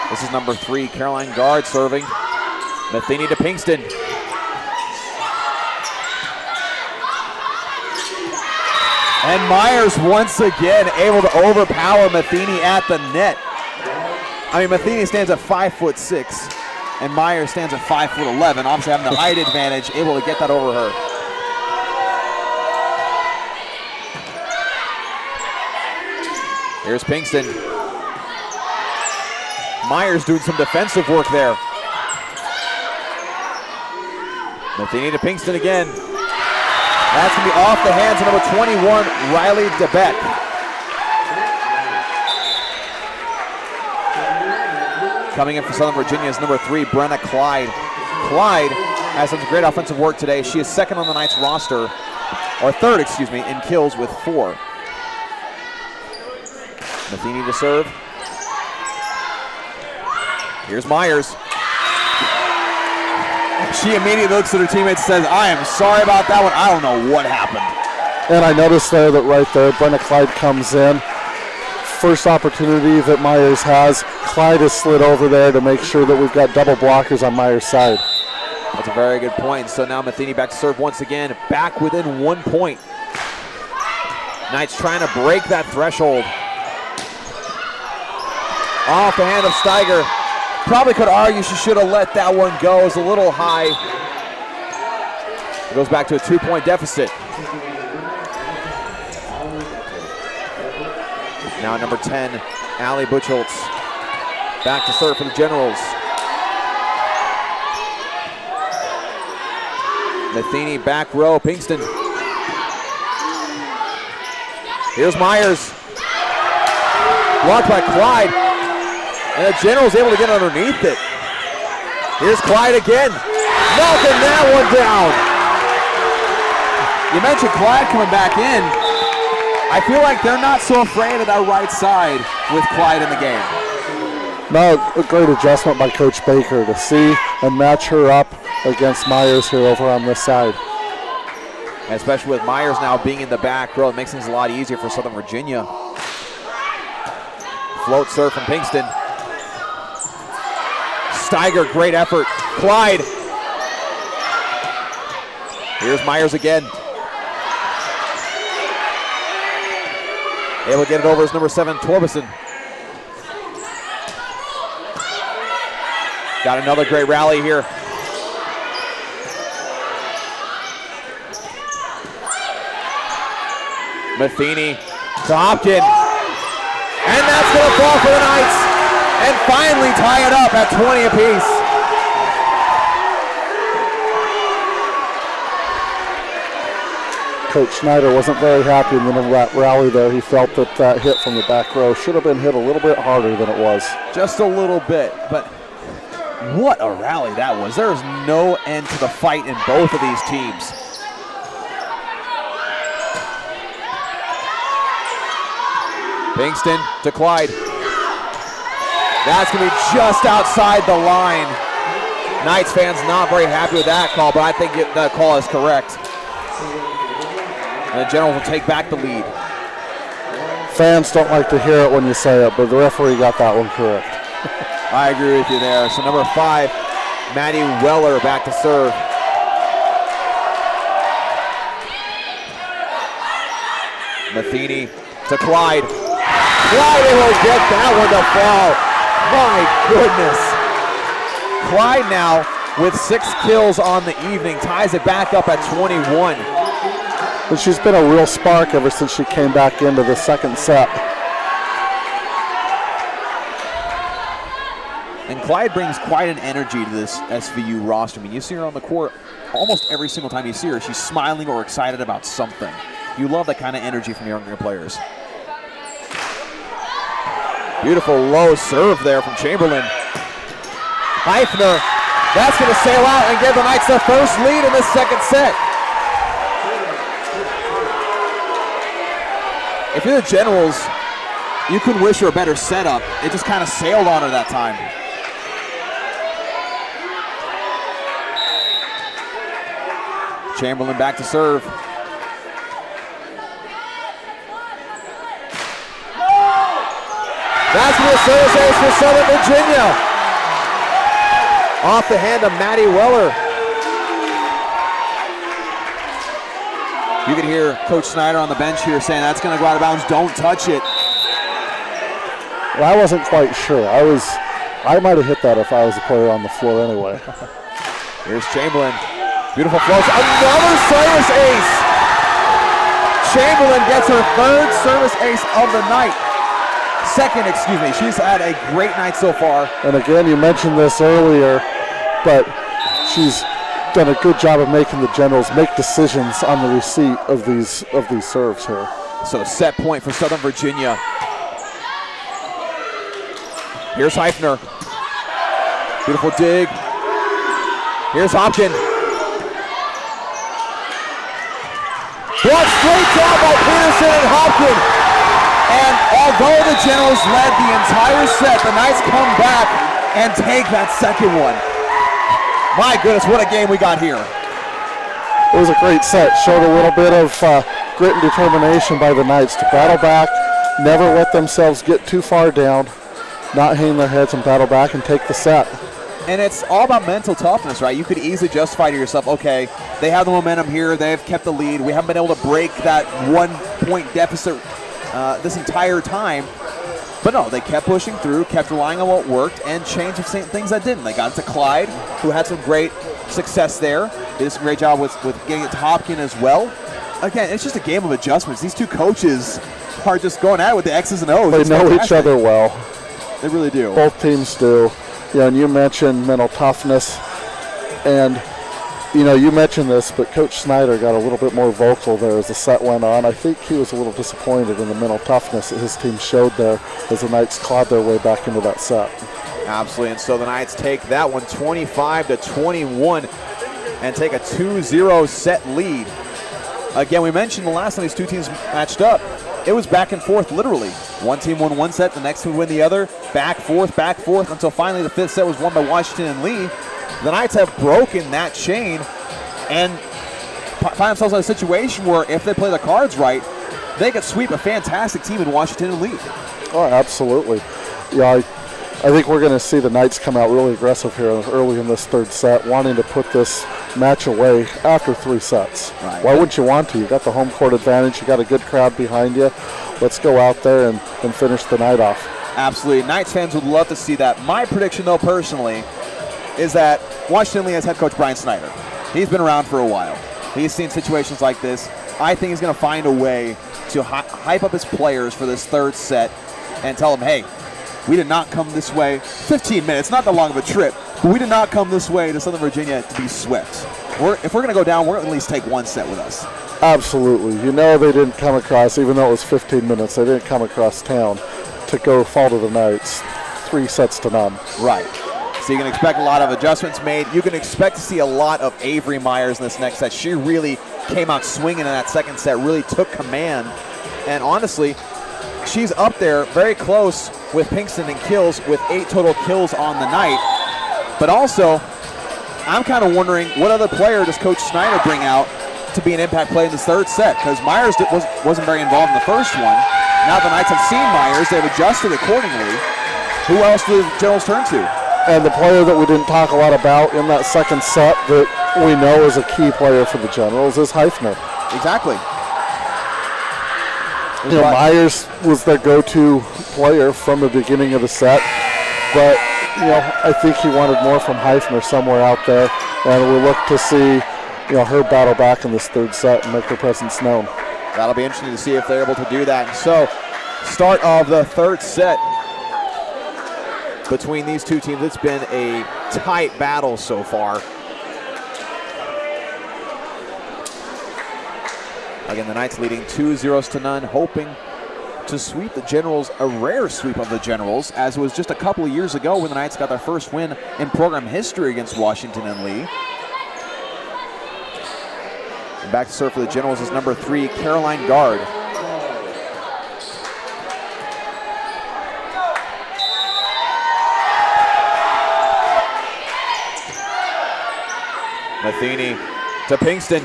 This is number 3, Caroline Gard serving. Matheny to Pinkston. And Myers once again able to overpower Matheny at the net. I mean, Matheny stands at 5'6", and Myers stands at 5'11", obviously having the height advantage, able to get that over her. Here's Pinkston. Myers doing some defensive work there. Matheny to Pinkston again. That's going to be off the hands of number 21, Riley DeBeck. Coming in for Southern Virginia is number 3, Brenna Clyde. Clyde has some great offensive work today. She is second on the Knights roster, or third, excuse me, in kills with 4. Matheny to serve. Here's Myers. She immediately looks at her teammates and says, I am sorry about that one. I don't know what happened. And I noticed there that right there, Brenna Clyde comes in. First opportunity that Myers has, Clyde has slid over there to make sure that we've got double blockers on Myers' side. That's a very good point. So now Matheny back to serve once again, back within 1 point. Knights trying to break that threshold. Off the hand of Steiger. Probably could argue she should have let that one go. It's a little high. It goes back to a 2-point deficit. Now number 10, Allie Butchholtz. Back to serve for the Generals. Matheny back row, Pinkston. Here's Myers. Blocked by Clyde. And the Generals able to get underneath it. Here's Clyde again. Knocking that one down. You mentioned Clyde coming back in. I feel like they're not so afraid of that right side with Clyde in the game. No, a great adjustment by Coach Baker to see and match her up against Myers here over on this side. Especially with Myers now being in the back row, it makes things a lot easier for Southern Virginia. Float serve from Pinkston. Steiger, great effort. Clyde. Here's Myers again. Able to get it over as number 7, Torbeson. Got another great rally here. Matheny to Hopkins. And that's going to fall for the Knights. And finally tie it up at 20 apiece. Coach Schneider wasn't very happy in that rally there. He felt that that hit from the back row should have been hit a little bit harder than it was. Just a little bit, but what a rally that was. There is no end to the fight in both of these teams. Pinkston to Clyde. That's going to be just outside the line. Knights fans not very happy with that call, but I think that call is correct. And the Generals will take back the lead. Fans don't like to hear it when you say it, but the referee got that one correct. I agree with you there. So number 5, Maddie Weller back to serve. Matheny to Clyde. Clyde able to get that one to fall. My goodness. Clyde now with 6 kills on the evening, ties it back up at 21. But she's been a real spark ever since she came back into the second set. And Clyde brings quite an energy to this SVU roster. I mean, you see her on the court almost every single time you see her. She's smiling or excited about something. You love that kind of energy from younger players. Beautiful low serve there from Chamberlain. Heifner, that's going to sail out and give the Knights their first lead in this second set. If you're the Generals, you could wish her a better setup. It just kind of sailed on her that time. Chamberlain back to serve. That's going to be a service ace for Southern Virginia. off the hand of Maddie Weller. You can hear Coach Snyder on the bench here saying that's going to go out of bounds. Don't touch it. Well, I wasn't quite sure. I might have hit that if I was a player on the floor anyway. Here's Chamberlain. Beautiful flow. Another service ace. Chamberlain gets her third service ace of the night. Second, excuse me. She's had a great night so far. And again, you mentioned this earlier, but she's done a good job of making the Generals make decisions on the receipt of these serves here. So set point for Southern Virginia. Here's Heifner. Beautiful dig. Here's Hopkins. Blocked straight down by Peterson and Hopkins. And although the Generals led the entire set, the Knights come back and take that second one. My goodness, what a game we got here. It was a great set. Showed a little bit of grit and determination by the Knights to battle back, never let themselves get too far down, not hang their heads and battle back and take the set. And it's all about mental toughness, right? You could easily justify to yourself, okay, they have the momentum here, they've kept the lead, we haven't been able to break that 1-point deficit this entire time. But no, they kept pushing through, kept relying on what worked, and changed things that didn't. They got to Clyde, who had some great success there, did some great job with getting it to Hopkins as well. Again, it's just a game of adjustments. These two coaches are just going at it with the X's and O's. They know each other well. They really do. Both teams do. Yeah, and you mentioned mental toughness, and you mentioned this, but Coach Snyder got a little bit more vocal there as the set went on. I think he was a little disappointed in the mental toughness that his team showed there as the Knights clawed their way back into that set. Absolutely, and so the Knights take that one 25-21 and take a 2-0 set lead. Again, we mentioned the last time these two teams matched up, it was back and forth literally. One team won one set, the next team would win the other, back, forth, until finally the fifth set was won by Washington and Lee. The Knights have broken that chain and find themselves in a situation where if they play the cards right, they could sweep a fantastic team in Washington and Lee. Oh, absolutely. Yeah, I think we're going to see the Knights come out really aggressive here early in this third set, wanting to put this match away after 3 sets. Right. Why wouldn't you want to? You got the home court advantage. You got a good crowd behind you. Let's go out there and finish the night off. Absolutely. Knights fans would love to see that. My prediction, though, personally, is that Washington Lee has head coach Brian Snyder. He's been around for a while. He's seen situations like this. I think he's going to find a way to hype up his players for this third set and tell them, hey, we did not come this way. 15 minutes, not that long of a trip, but we did not come this way to Southern Virginia to be swept. If we're going to go down, we're going to at least take one set with us. Absolutely. They didn't come across, even though it was 15 minutes, they didn't come across town to go fall to the Knights 3-0. Right. So you can expect a lot of adjustments made. You can expect to see a lot of Avery Myers in this next set. She really came out swinging in that second set, really took command. And honestly, she's up there very close with Pinkston in kills with 8 total kills on the night. But also, I'm kind of wondering what other player does Coach Snyder bring out to be an impact play in this third set? Because Myers wasn't very involved in the first one. Now the Knights have seen Myers. They've adjusted accordingly. Who else do the Generals turn to? And the player that we didn't talk a lot about in that second set that we know is a key player for the Generals is Heifner. Exactly. Myers was their go-to player from the beginning of the set, but I think he wanted more from Heifner somewhere out there, and we look to see her battle back in this third set and make her presence known. That'll be interesting to see if they're able to do that. So, start of the third set between these two teams. It's been a tight battle so far. Again, the Knights leading 2-0, hoping to sweep the Generals, a rare sweep of the Generals, as it was just a couple of years ago when the Knights got their first win in program history against Washington and Lee. And back to serve for the Generals is number 3, Caroline Gard. Matheny to Pinkston.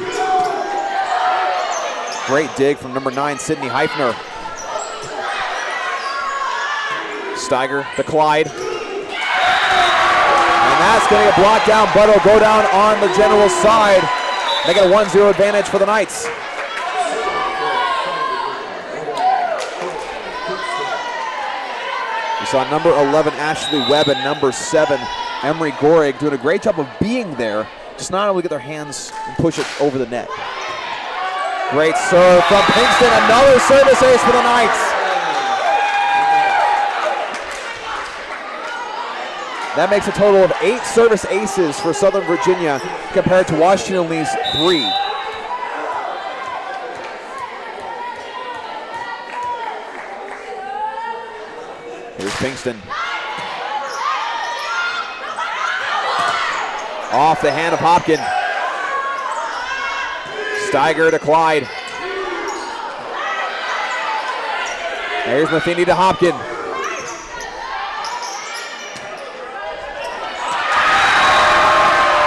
Great dig from number 9, Sydney Heifner. Steiger to Clyde. And that's going to get blocked down, but it'll go down on the Generals' side. They get a 1-0 advantage for the Knights. We saw number 11, Ashley Webb, and number 7, Emery Gorig, doing a great job of being there, just not able to get their hands and push it over the net. Great serve from Pinkston, another service ace for the Knights. That makes a total of 8 service aces for Southern Virginia compared to Washington Lee's 3. Here's Pinkston. Off the hand of Hopkin. Steiger to Clyde. Here's Matheny to Hopkin.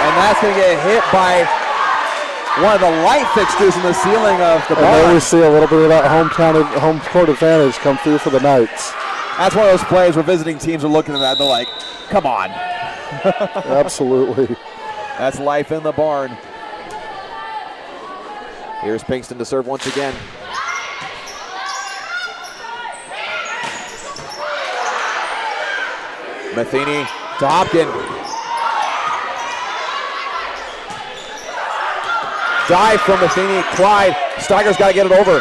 And that's going to get hit by one of the light fixtures in the ceiling of the barn. And there we see a little bit of that home court advantage come through for the Knights. That's one of those plays where visiting teams are looking at that and they're like, come on. Absolutely. That's life in the barn. Here's Pinkston to serve once again. Matheny to Hopkin. Dive from Matheny. Clyde. Steiger's got to get it over.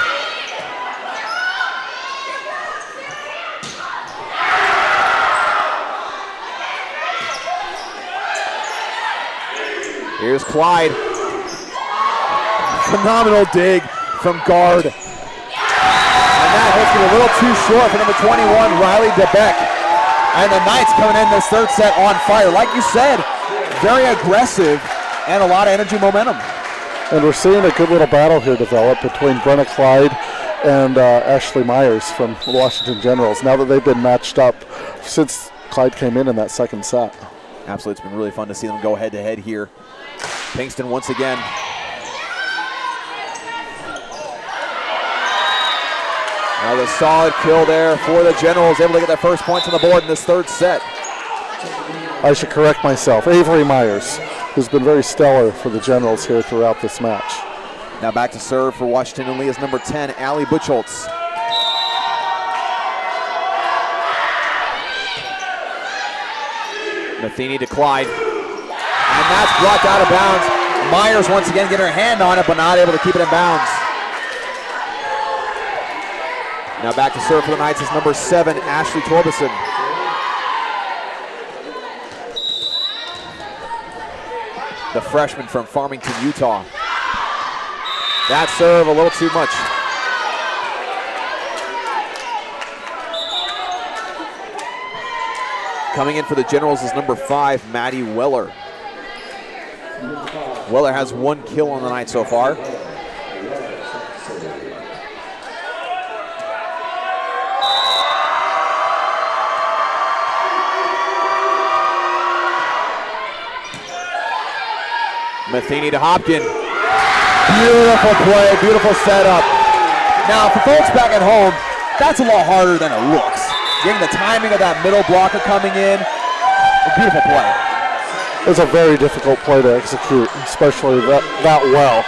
Here's Clyde. Phenomenal dig from guard. And that hit's a little too short for number 21, Riley DeBeck. And the Knights coming in this third set on fire. Like you said, very aggressive and a lot of energy momentum. And we're seeing a good little battle here develop between Brenna Clyde and Ashley Myers from Washington Generals, now that they've been matched up since Clyde came in that second set. Absolutely, it's been really fun to see them go head-to-head here. Pinkston once again. Another solid kill there for the Generals, able to get their first points on the board in this third set. I should correct myself. Avery Myers, who's been very stellar for the Generals here throughout this match. Now back to serve for Washington and Lee is number 10, Allie Buchholz. Matheny to Clyde. And that's blocked out of bounds. Myers once again getting her hand on it, but not able to keep it in bounds. Now back to serve for the Knights is number 7, Ashley Torbeson. The freshman from Farmington, Utah. That serve a little too much. Coming in for the Generals is number 5, Maddie Weller. Weller has 1 kill on the night so far. Matheny to Hopkin. Beautiful play, beautiful setup. Now, for folks back at home, that's a lot harder than it looks. Getting the timing of that middle blocker coming in, a beautiful play. It's a very difficult play to execute, especially that well.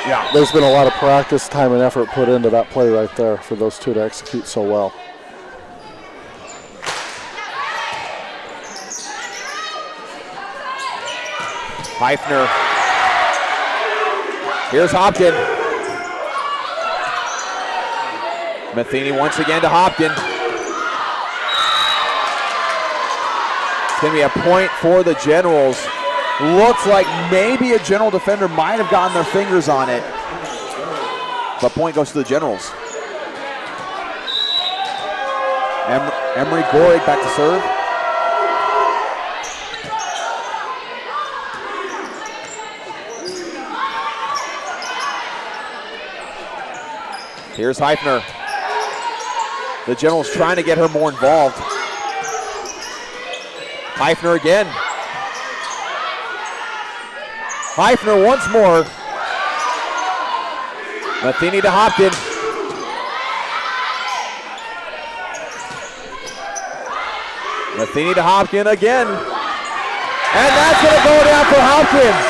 Yeah. There's been a lot of practice, time, and effort put into that play right there for those two to execute so well. Heifner. Here's Hopkin. Matheny once again to Hopkin. It's going to be a point for the Generals. Looks like maybe a General defender might have gotten their fingers on it. But point goes to the Generals. Emery Gorig back to serve. Here's Heifner. The Generals trying to get her more involved. Heifner again. Heifner once more. Matheny to Hopkin. Matheny to Hopkin again. And that's going to go down for Hopkins.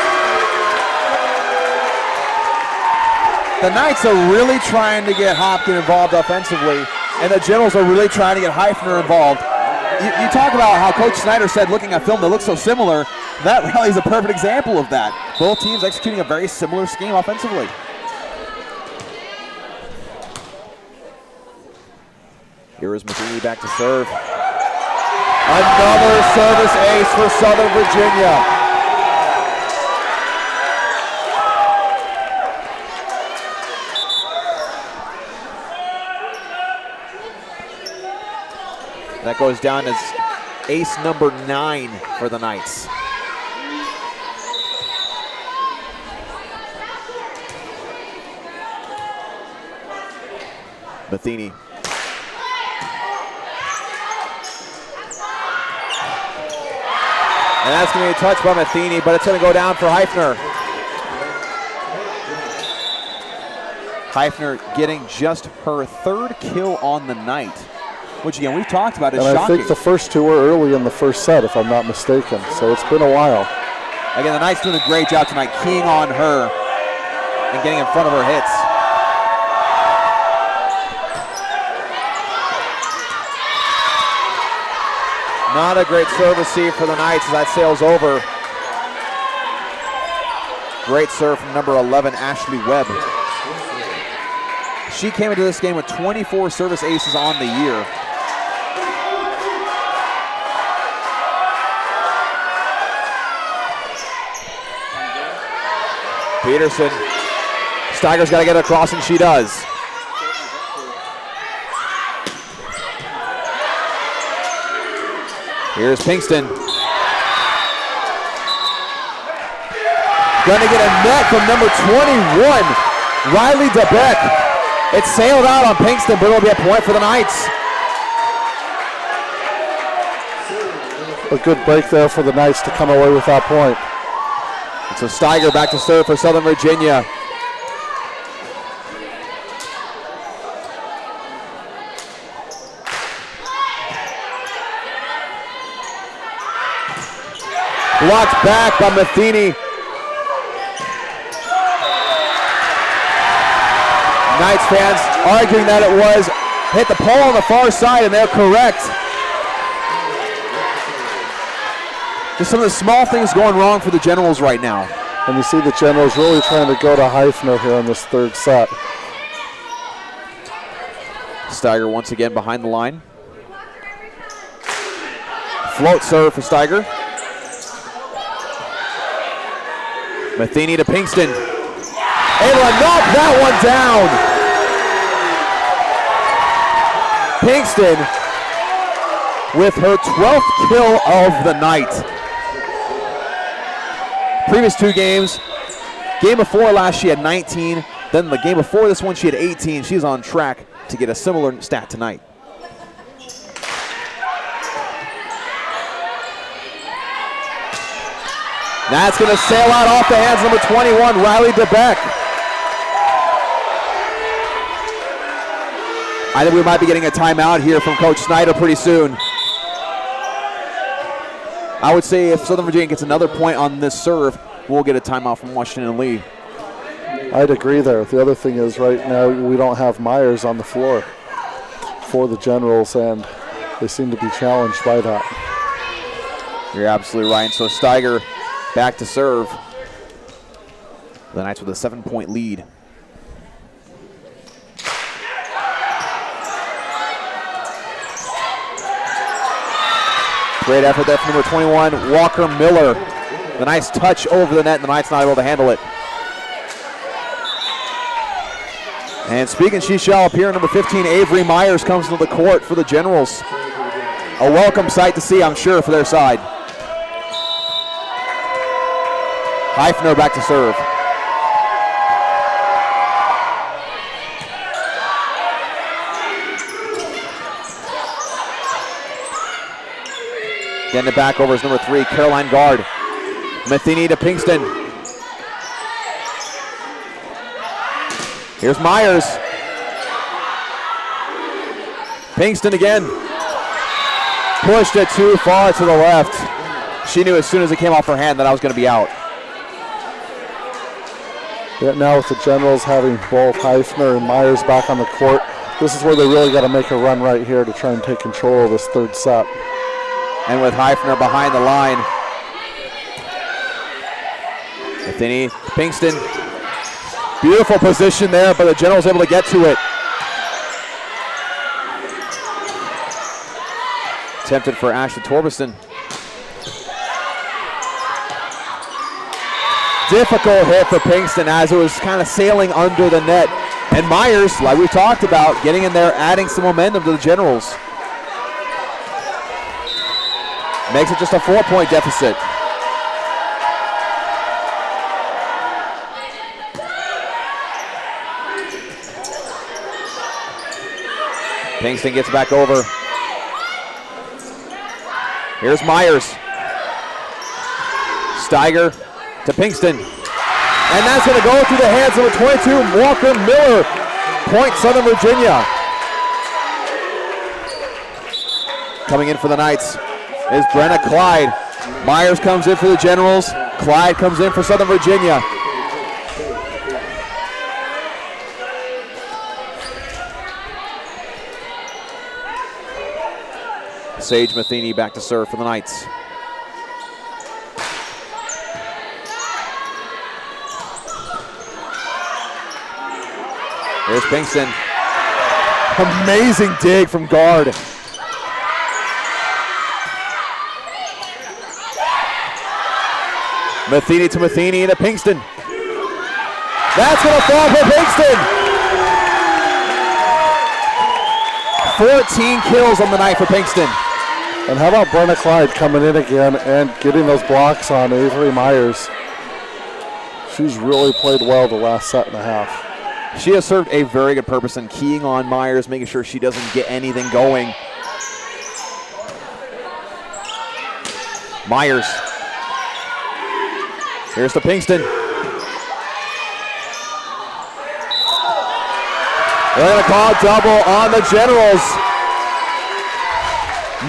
The Knights are really trying to get Hopkins involved offensively, and the Generals are really trying to get Heifner involved. You talk about how Coach Snyder said looking at film that looks so similar. That rally is a perfect example of that. Both teams executing a very similar scheme offensively. Here is Matheny back to serve. Another service ace for Southern Virginia. That goes down as ace number 9 for the Knights. Matheny. And that's going to be a touch by Matheny, but it's going to go down for Heifner. Heifner getting just her 3rd kill on the night, which again we've talked about is shocking. I think the first 2 were early in the first set, if I'm not mistaken. So it's been a while. Again, the Knights doing a great job tonight, keying on her and getting in front of her hits. Not a great serve receive for the Knights as that sails over. Great serve from number 11, Ashley Webb. She came into this game with 24 service aces on the year. Peterson. Steiger's got to get across, and she does. Here's Pinkston. Gonna get a net from number 21, Riley DeBeck. It sailed out on Pinkston, but it'll be a point for the Knights. A good break there for the Knights to come away with that point. And so Steiger back to serve for Southern Virginia. Blocked back by Matheny. Knights fans arguing that it was hit the pole on the far side, and they're correct. Just some of the small things going wrong for the Generals right now. And you see the Generals really trying to go to Heifner here in this 3rd set. Steiger once again behind the line. Float serve for Steiger. Matheny to Pinkston. Able to knock that one down. Pinkston with her 12th kill of the night. Previous 2 games, game before last she had 19, then the game before this one she had 18. She's on track to get a similar stat tonight. That's going to sail out off the hands, number 21, Riley DeBeck. I think we might be getting a timeout here from Coach Snyder pretty soon. I would say if Southern Virginia gets another point on this serve, we'll get a timeout from Washington and Lee. I'd agree there. The other thing is right now we don't have Myers on the floor for the Generals, and they seem to be challenged by that. You're absolutely right. So Steiger back to serve. The Knights with a 7-point lead. Great effort there from number 21, Walker Miller. The nice touch over the net, and the Knights not able to handle it. And speaking, she shall appear. Number 15, Avery Myers comes to the court for the Generals. A welcome sight to see, I'm sure, for their side. Heifner back to serve. Getting it back over is number 3, Caroline Guard. Matheny to Pinkston. Here's Myers. Pinkston again. Pushed it too far to the left. She knew as soon as it came off her hand that I was going to be out. Yeah, now with the Generals having both Heifner and Myers back on the court, this is where they really got to make a run right here to try and take control of this third set. And with Heifner behind the line, Matheny, Pinkston, beautiful position there, but the Generals able to get to it. Attempted for Ashley Torbison. Difficult hit for Pinkston as it was kind of sailing under the net. And Myers, like we talked about, getting in there, adding some momentum to the Generals. Makes it just a 4-point deficit. Pinkston gets back over. Here's Myers. Steiger to Pinkston. And that's going to go through the hands of a 22, Walker Miller. Point Southern Virginia. Coming in for the Knights is Brenna Clyde. Myers comes in for the Generals. Clyde comes in for Southern Virginia. Sage Matheny back to serve for the Knights. Here's Pinkston. Amazing dig from guard. Matheny to Matheny to Pinkston. That's going to fall for Pinkston. 14 kills on the night for Pinkston. And how about Brenna Clyde coming in again and getting those blocks on Avery Myers? She's really played well the last set and a half. She has served a very good purpose in keying on Myers, making sure she doesn't get anything going. Myers. Here's to Pinkston. They're going to call a double on the Generals.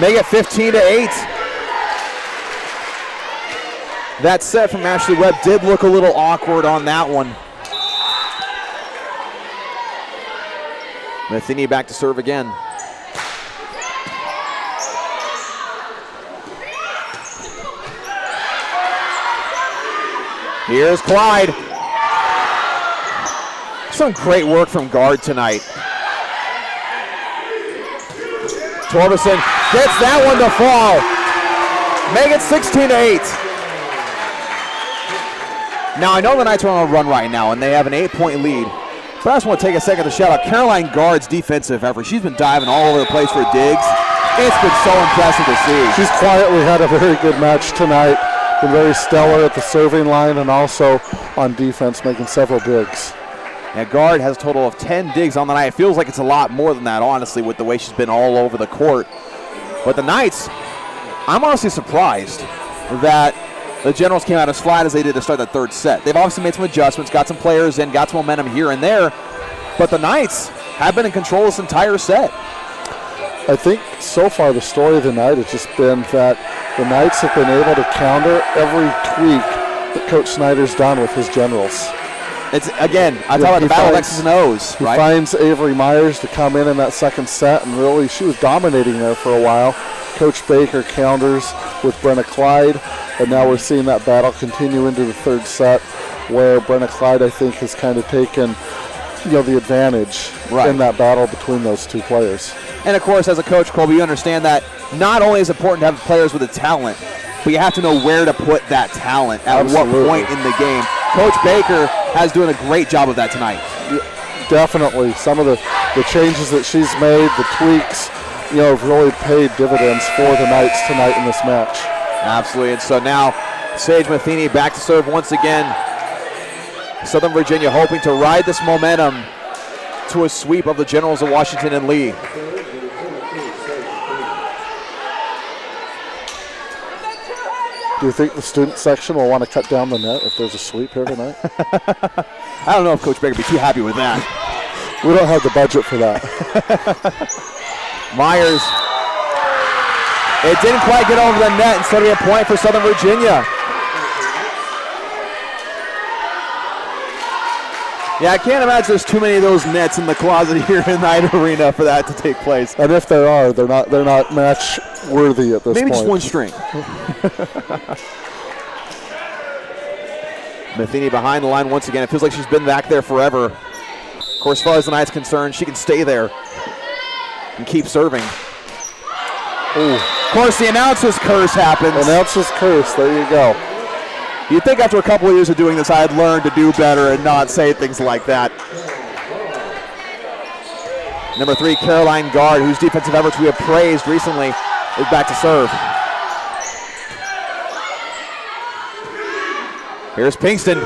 Make it 15-8. That set from Ashley Webb did look a little awkward on that one. Matheny back to serve again. Here's Clyde. Some great work from guard tonight. Torbison gets that one to fall. Make it 16-8. Now I know the Knights are on a run right now and they have an 8-point lead. But I just want to take a second to shout out Caroline Guard's defensive effort. She's been diving all over the place for digs. It's been so impressive to see. She's quietly had a very good match tonight. Been very stellar at the serving line and also on defense, making several digs. Now Guard has a total of 10 digs on the night. It feels like it's a lot more than that, honestly, with the way she's been all over the court. But the Knights, I'm honestly surprised that the Generals came out as flat as they did to start that third set. They've obviously made some adjustments, got some players in, got some momentum here and there. But the Knights have been in control this entire set. I think so far the story of the night has just been that the Knights have been able to counter every tweak that Coach Snyder's done with his Generals. It's, again, I talk about the battle of X's and O's, He right? finds Avery Myers to come in that second set, and really she was dominating there for a while. Coach Baker counters with Brenna Clyde, and now we're seeing that battle continue into the third set, where Brenna Clyde, I think, has kind of taken, the advantage in that battle between those two players. And of course, as a coach, Colby, you understand that not only is it important to have players with the talent, but you have to know where to put that talent at what point in the game. Coach Baker has doing a great job of that tonight. Definitely. Some of the changes that she's made, the tweaks, have really paid dividends for the Knights tonight in this match. Absolutely. And so now Sage Matheny back to serve once again. Southern Virginia hoping to ride this momentum to a sweep of the Generals of Washington and Lee. Do you think the student section will want to cut down the net if there's a sweep here tonight? I don't know if Coach Baker would be too happy with that. We don't have the budget for that. Myers It didn't quite get over the net, and so it'll be a point for Southern Virginia. Yeah, I can't imagine there's too many of those nets in the closet here in Knight Arena for that to take place. And if there are, they're not match worthy at this Maybe point. just one string. Matheny behind the line once again. It feels like she's been back there forever. Of course, as far as the Knight's concerned, she can stay there and keep serving. Ooh. Of course, the announcer's curse happens. Announcer's curse, there you go. You'd think after a couple of years of doing this, I had learned to do better and not say things like that. Number 3, Caroline Guard, whose defensive efforts we have praised recently, is back to serve. Here's Pinkston.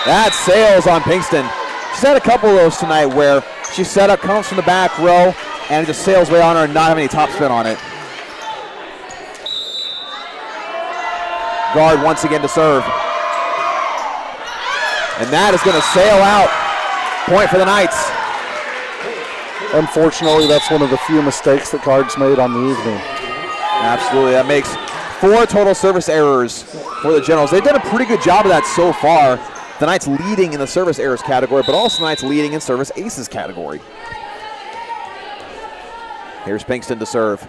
That's Sales on Pinkston. She's had a couple of those tonight where she set up, comes from the back row, and just sails way on her and not have any topspin on it. Guard once again to serve. And that is going to sail out. Point for the Knights. Unfortunately, that's one of the few mistakes that Guard's made on the evening. Absolutely. That makes 4 total service errors for the Generals. They've done a pretty good job of that so far. The Knights leading in the service errors category, but also the Knights leading in service aces category. Here's Pinkston to serve.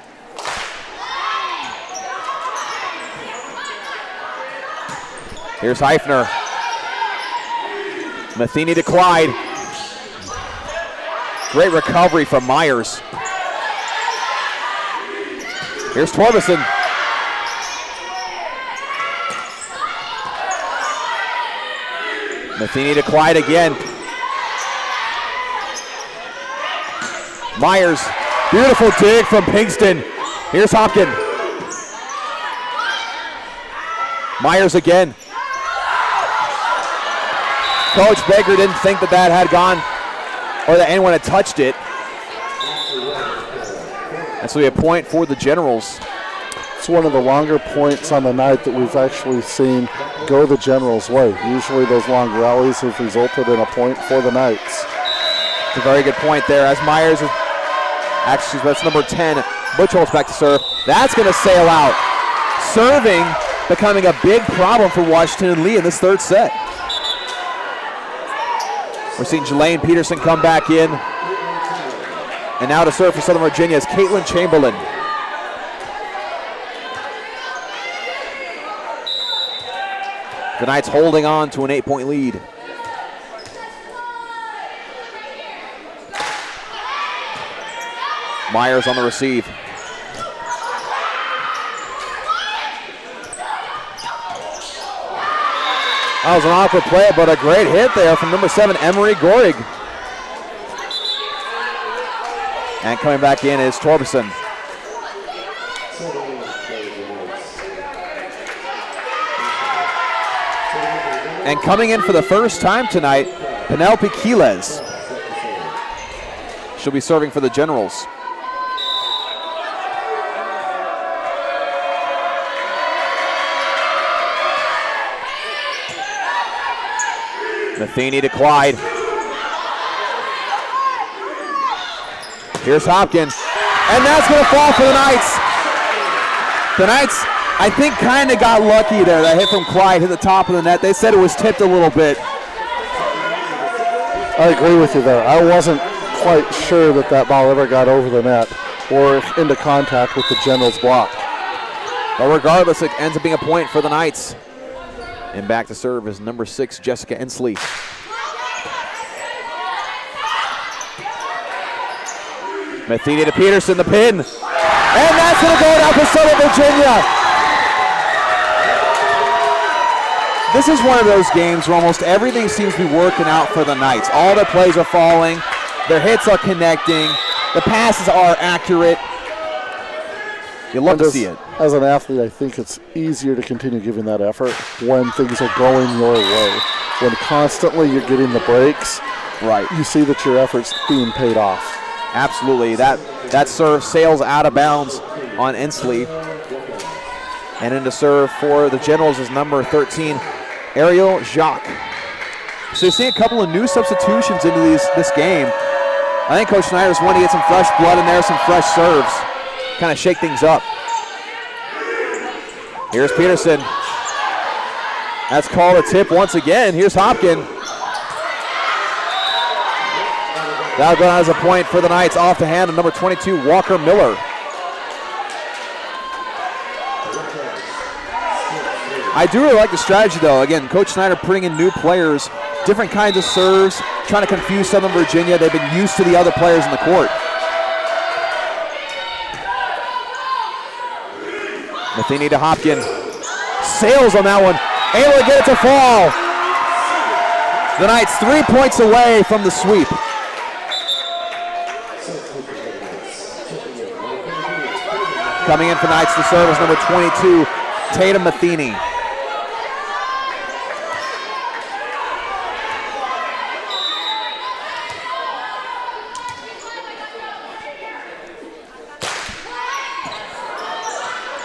Here's Heifner. Matheny to Clyde. Great recovery from Myers. Here's Torbeson. Matheny to Clyde again. Myers, beautiful dig from Pinkston. Here's Hopkin. Myers again. Coach Baker didn't think that had gone, or that anyone had touched it. That's a point for the Generals. It's one of the longer points on the night that we've actually seen go the Generals' way. Usually those long rallies have resulted in a point for the Knights. It's a very good point there as Myers is, actually that's number 10, Butchholz back to serve. That's going to sail out. Serving becoming a big problem for Washington and Lee in this third set. We're seeing Jelaine Peterson come back in. And now to serve for Southern Virginia is Caitlin Chamberlain. The Knights holding on to an 8-point lead. Myers on the receive. That was an awkward play, but a great hit there from number 7, Emery Gorig. And coming back in is Torbeson. And coming in for the first time tonight, Penelope Quiles. She'll be serving for the Generals. Matheny to Clyde. Here's Hopkins. And that's going to fall for the Knights. The Knights, I think, kind of got lucky there. That hit from Clyde hit the top of the net. They said it was tipped a little bit. I agree with you there. I wasn't quite sure that ball ever got over the net or into contact with the Generals block. But regardless, it ends up being a point for the Knights. And back to serve is number 6, Jessica Ensley. Matheny to Peterson, the pin. And that's going to go down for Southern Virginia. This is one of those games where almost everything seems to be working out for the Knights. All their plays are falling. Their hits are connecting. The passes are accurate. You love to see it. As an athlete, I think it's easier to continue giving that effort when things are going your way. When constantly you're getting the breaks, right, you see that your effort's being paid off. Absolutely. That serve sails out of bounds on Ensley. And into serve for the Generals is number 13, Ariel Jacques. So you're seeing a couple of new substitutions into this game. I think Coach Snyder's wanting to get some fresh blood in there, some fresh serves, kind of shake things up. Here's Peterson. That's called a tip once again. Here's Hopkins. That'll go as a point for the Knights off the hand of number 22, Walker Miller. I do really like the strategy, though. Again, Coach Snyder putting in new players, different kinds of serves, trying to confuse Southern Virginia. They've been used to the other players in the court. Matheny to Hopkins. Sails on that one. Able to get it to fall. The Knights 3 points away from the sweep. Coming in for Knights to serve is number 22, Tatum Matheny.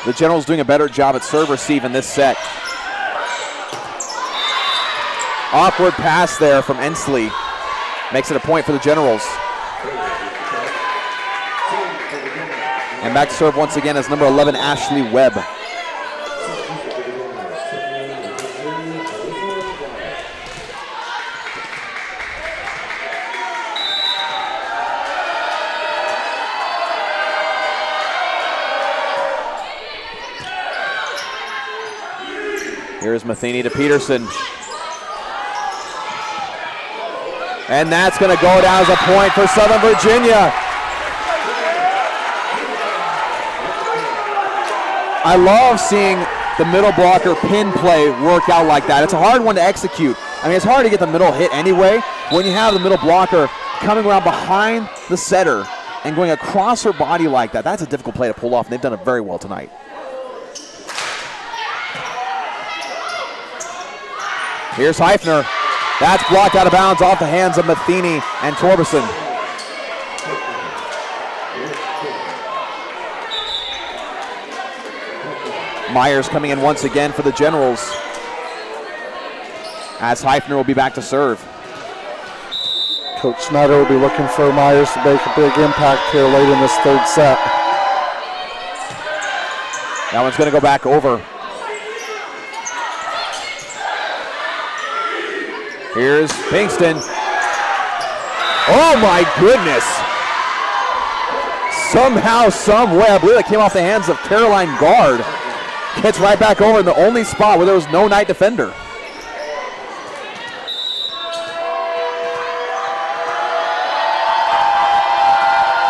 The Generals doing a better job at serve receive in this set. Awkward pass there from Ensley. Makes it a point for the Generals. And back to serve once again is number 11, Ashley Webb. Here's Matheny to Peterson. And that's going to go down as a point for Southern Virginia. I love seeing the middle blocker pin play work out like that. It's a hard one to execute. I mean, it's hard to get the middle hit anyway. When you have the middle blocker coming around behind the setter and going across her body like that, that's a difficult play to pull off, and they've done it very well tonight. Here's Heifner. That's blocked out of bounds off the hands of Matheny and Torberson. Myers coming in once again for the Generals, as Heifner will be back to serve. Coach Snyder will be looking for Myers to make a big impact here late in this third set. That one's going to go back over. Here's Pinkston. Oh my goodness. Somehow, some way, I believe it came off the hands of Caroline Guard. Gets right back over in the only spot where there was no Knight defender.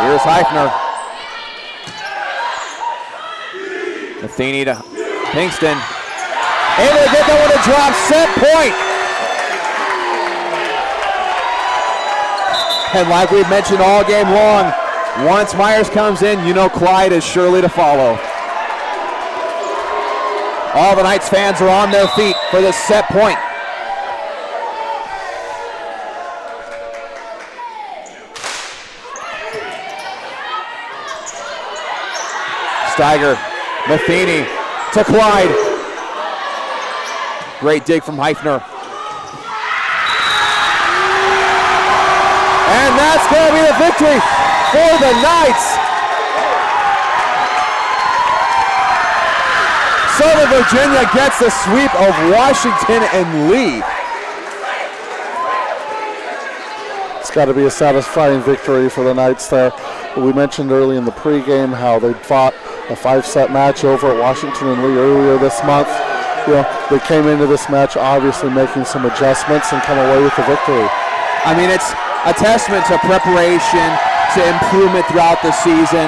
Here's Heifner. Matheny to Pinkston. Able to get that one to drop. Set point. And like we've mentioned all game long, once Myers comes in, you know Clyde is surely to follow. All the Knights fans are on their feet for this set point. Steiger, Matheny to Clyde. Great dig from Heifner. And that's going to be the victory for the Knights. Southern Virginia gets the sweep of Washington and Lee. It's got to be a satisfying victory for the Knights there. We mentioned early in the pregame how they fought a 5-set match over at Washington and Lee earlier this month. You know, they came into this match obviously making some adjustments and come away with the victory. I mean, it's a testament to preparation, to improvement throughout the season.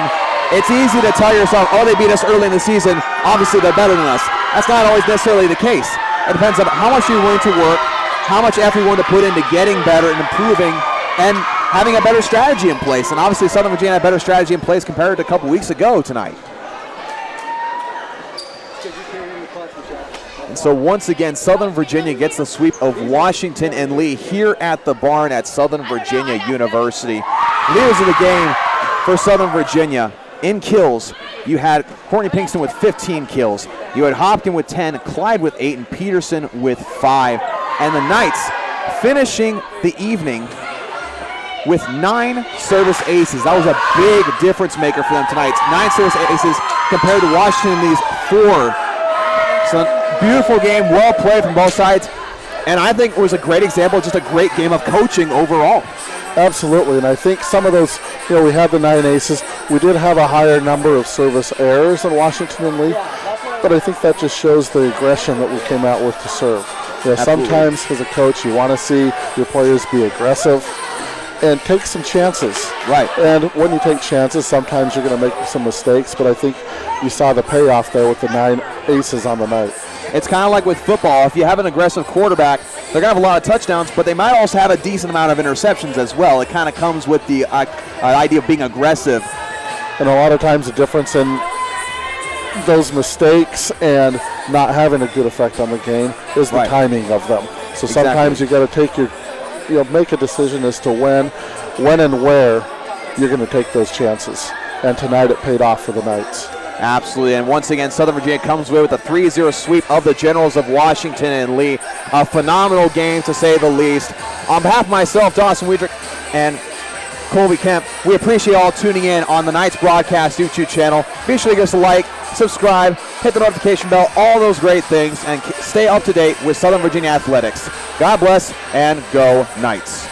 It's easy to tell yourself, oh, they beat us early in the season, obviously they're better than us. That's not always necessarily the case. It depends on how much you're willing to work, how much effort you're willing to put into getting better and improving, and having a better strategy in place. And obviously Southern Virginia had a better strategy in place compared to a couple weeks ago tonight. And so once again, Southern Virginia gets the sweep of Washington and Lee here at the barn at Southern Virginia University. Leaders of the game for Southern Virginia. In kills, you had Courtney Pinkston with 15 kills. You had Hopkins with 10, Clyde with 8, and Peterson with 5. And the Knights finishing the evening with 9 service aces. That was a big difference maker for them tonight. 9 service aces compared to Washington and Lee's 4 Excellent. Beautiful game, well played from both sides. And I think it was a great example, just a great game of coaching overall. Absolutely, and I think some of those, we had the 9 aces. We did have a higher number of service errors than Washington and Lee, but I think that just shows the aggression that we came out with to serve. Sometimes as a coach, you want to see your players be aggressive and take some chances. Right. And when you take chances, sometimes you're going to make some mistakes, but I think you saw the payoff there with the 9 aces on the night. It's kind of like with football. If you have an aggressive quarterback, they're going to have a lot of touchdowns, but they might also have a decent amount of interceptions as well. It kind of comes with the idea of being aggressive. And a lot of times the difference in those mistakes and not having a good effect on the game is the timing of them. So sometimes you got to take make a decision as to when and where you're going to take those chances. And tonight it paid off for the Knights. Absolutely, and once again, Southern Virginia comes away with a 3-0 sweep of the Generals of Washington and Lee. A phenomenal game, to say the least. On behalf of myself, Dawson Weidrich, and Colby Kemp, we appreciate all tuning in on the Knights Broadcast YouTube channel. Be sure to give us a like, subscribe, hit the notification bell, all those great things, and stay up to date with Southern Virginia athletics. God bless, and go Knights.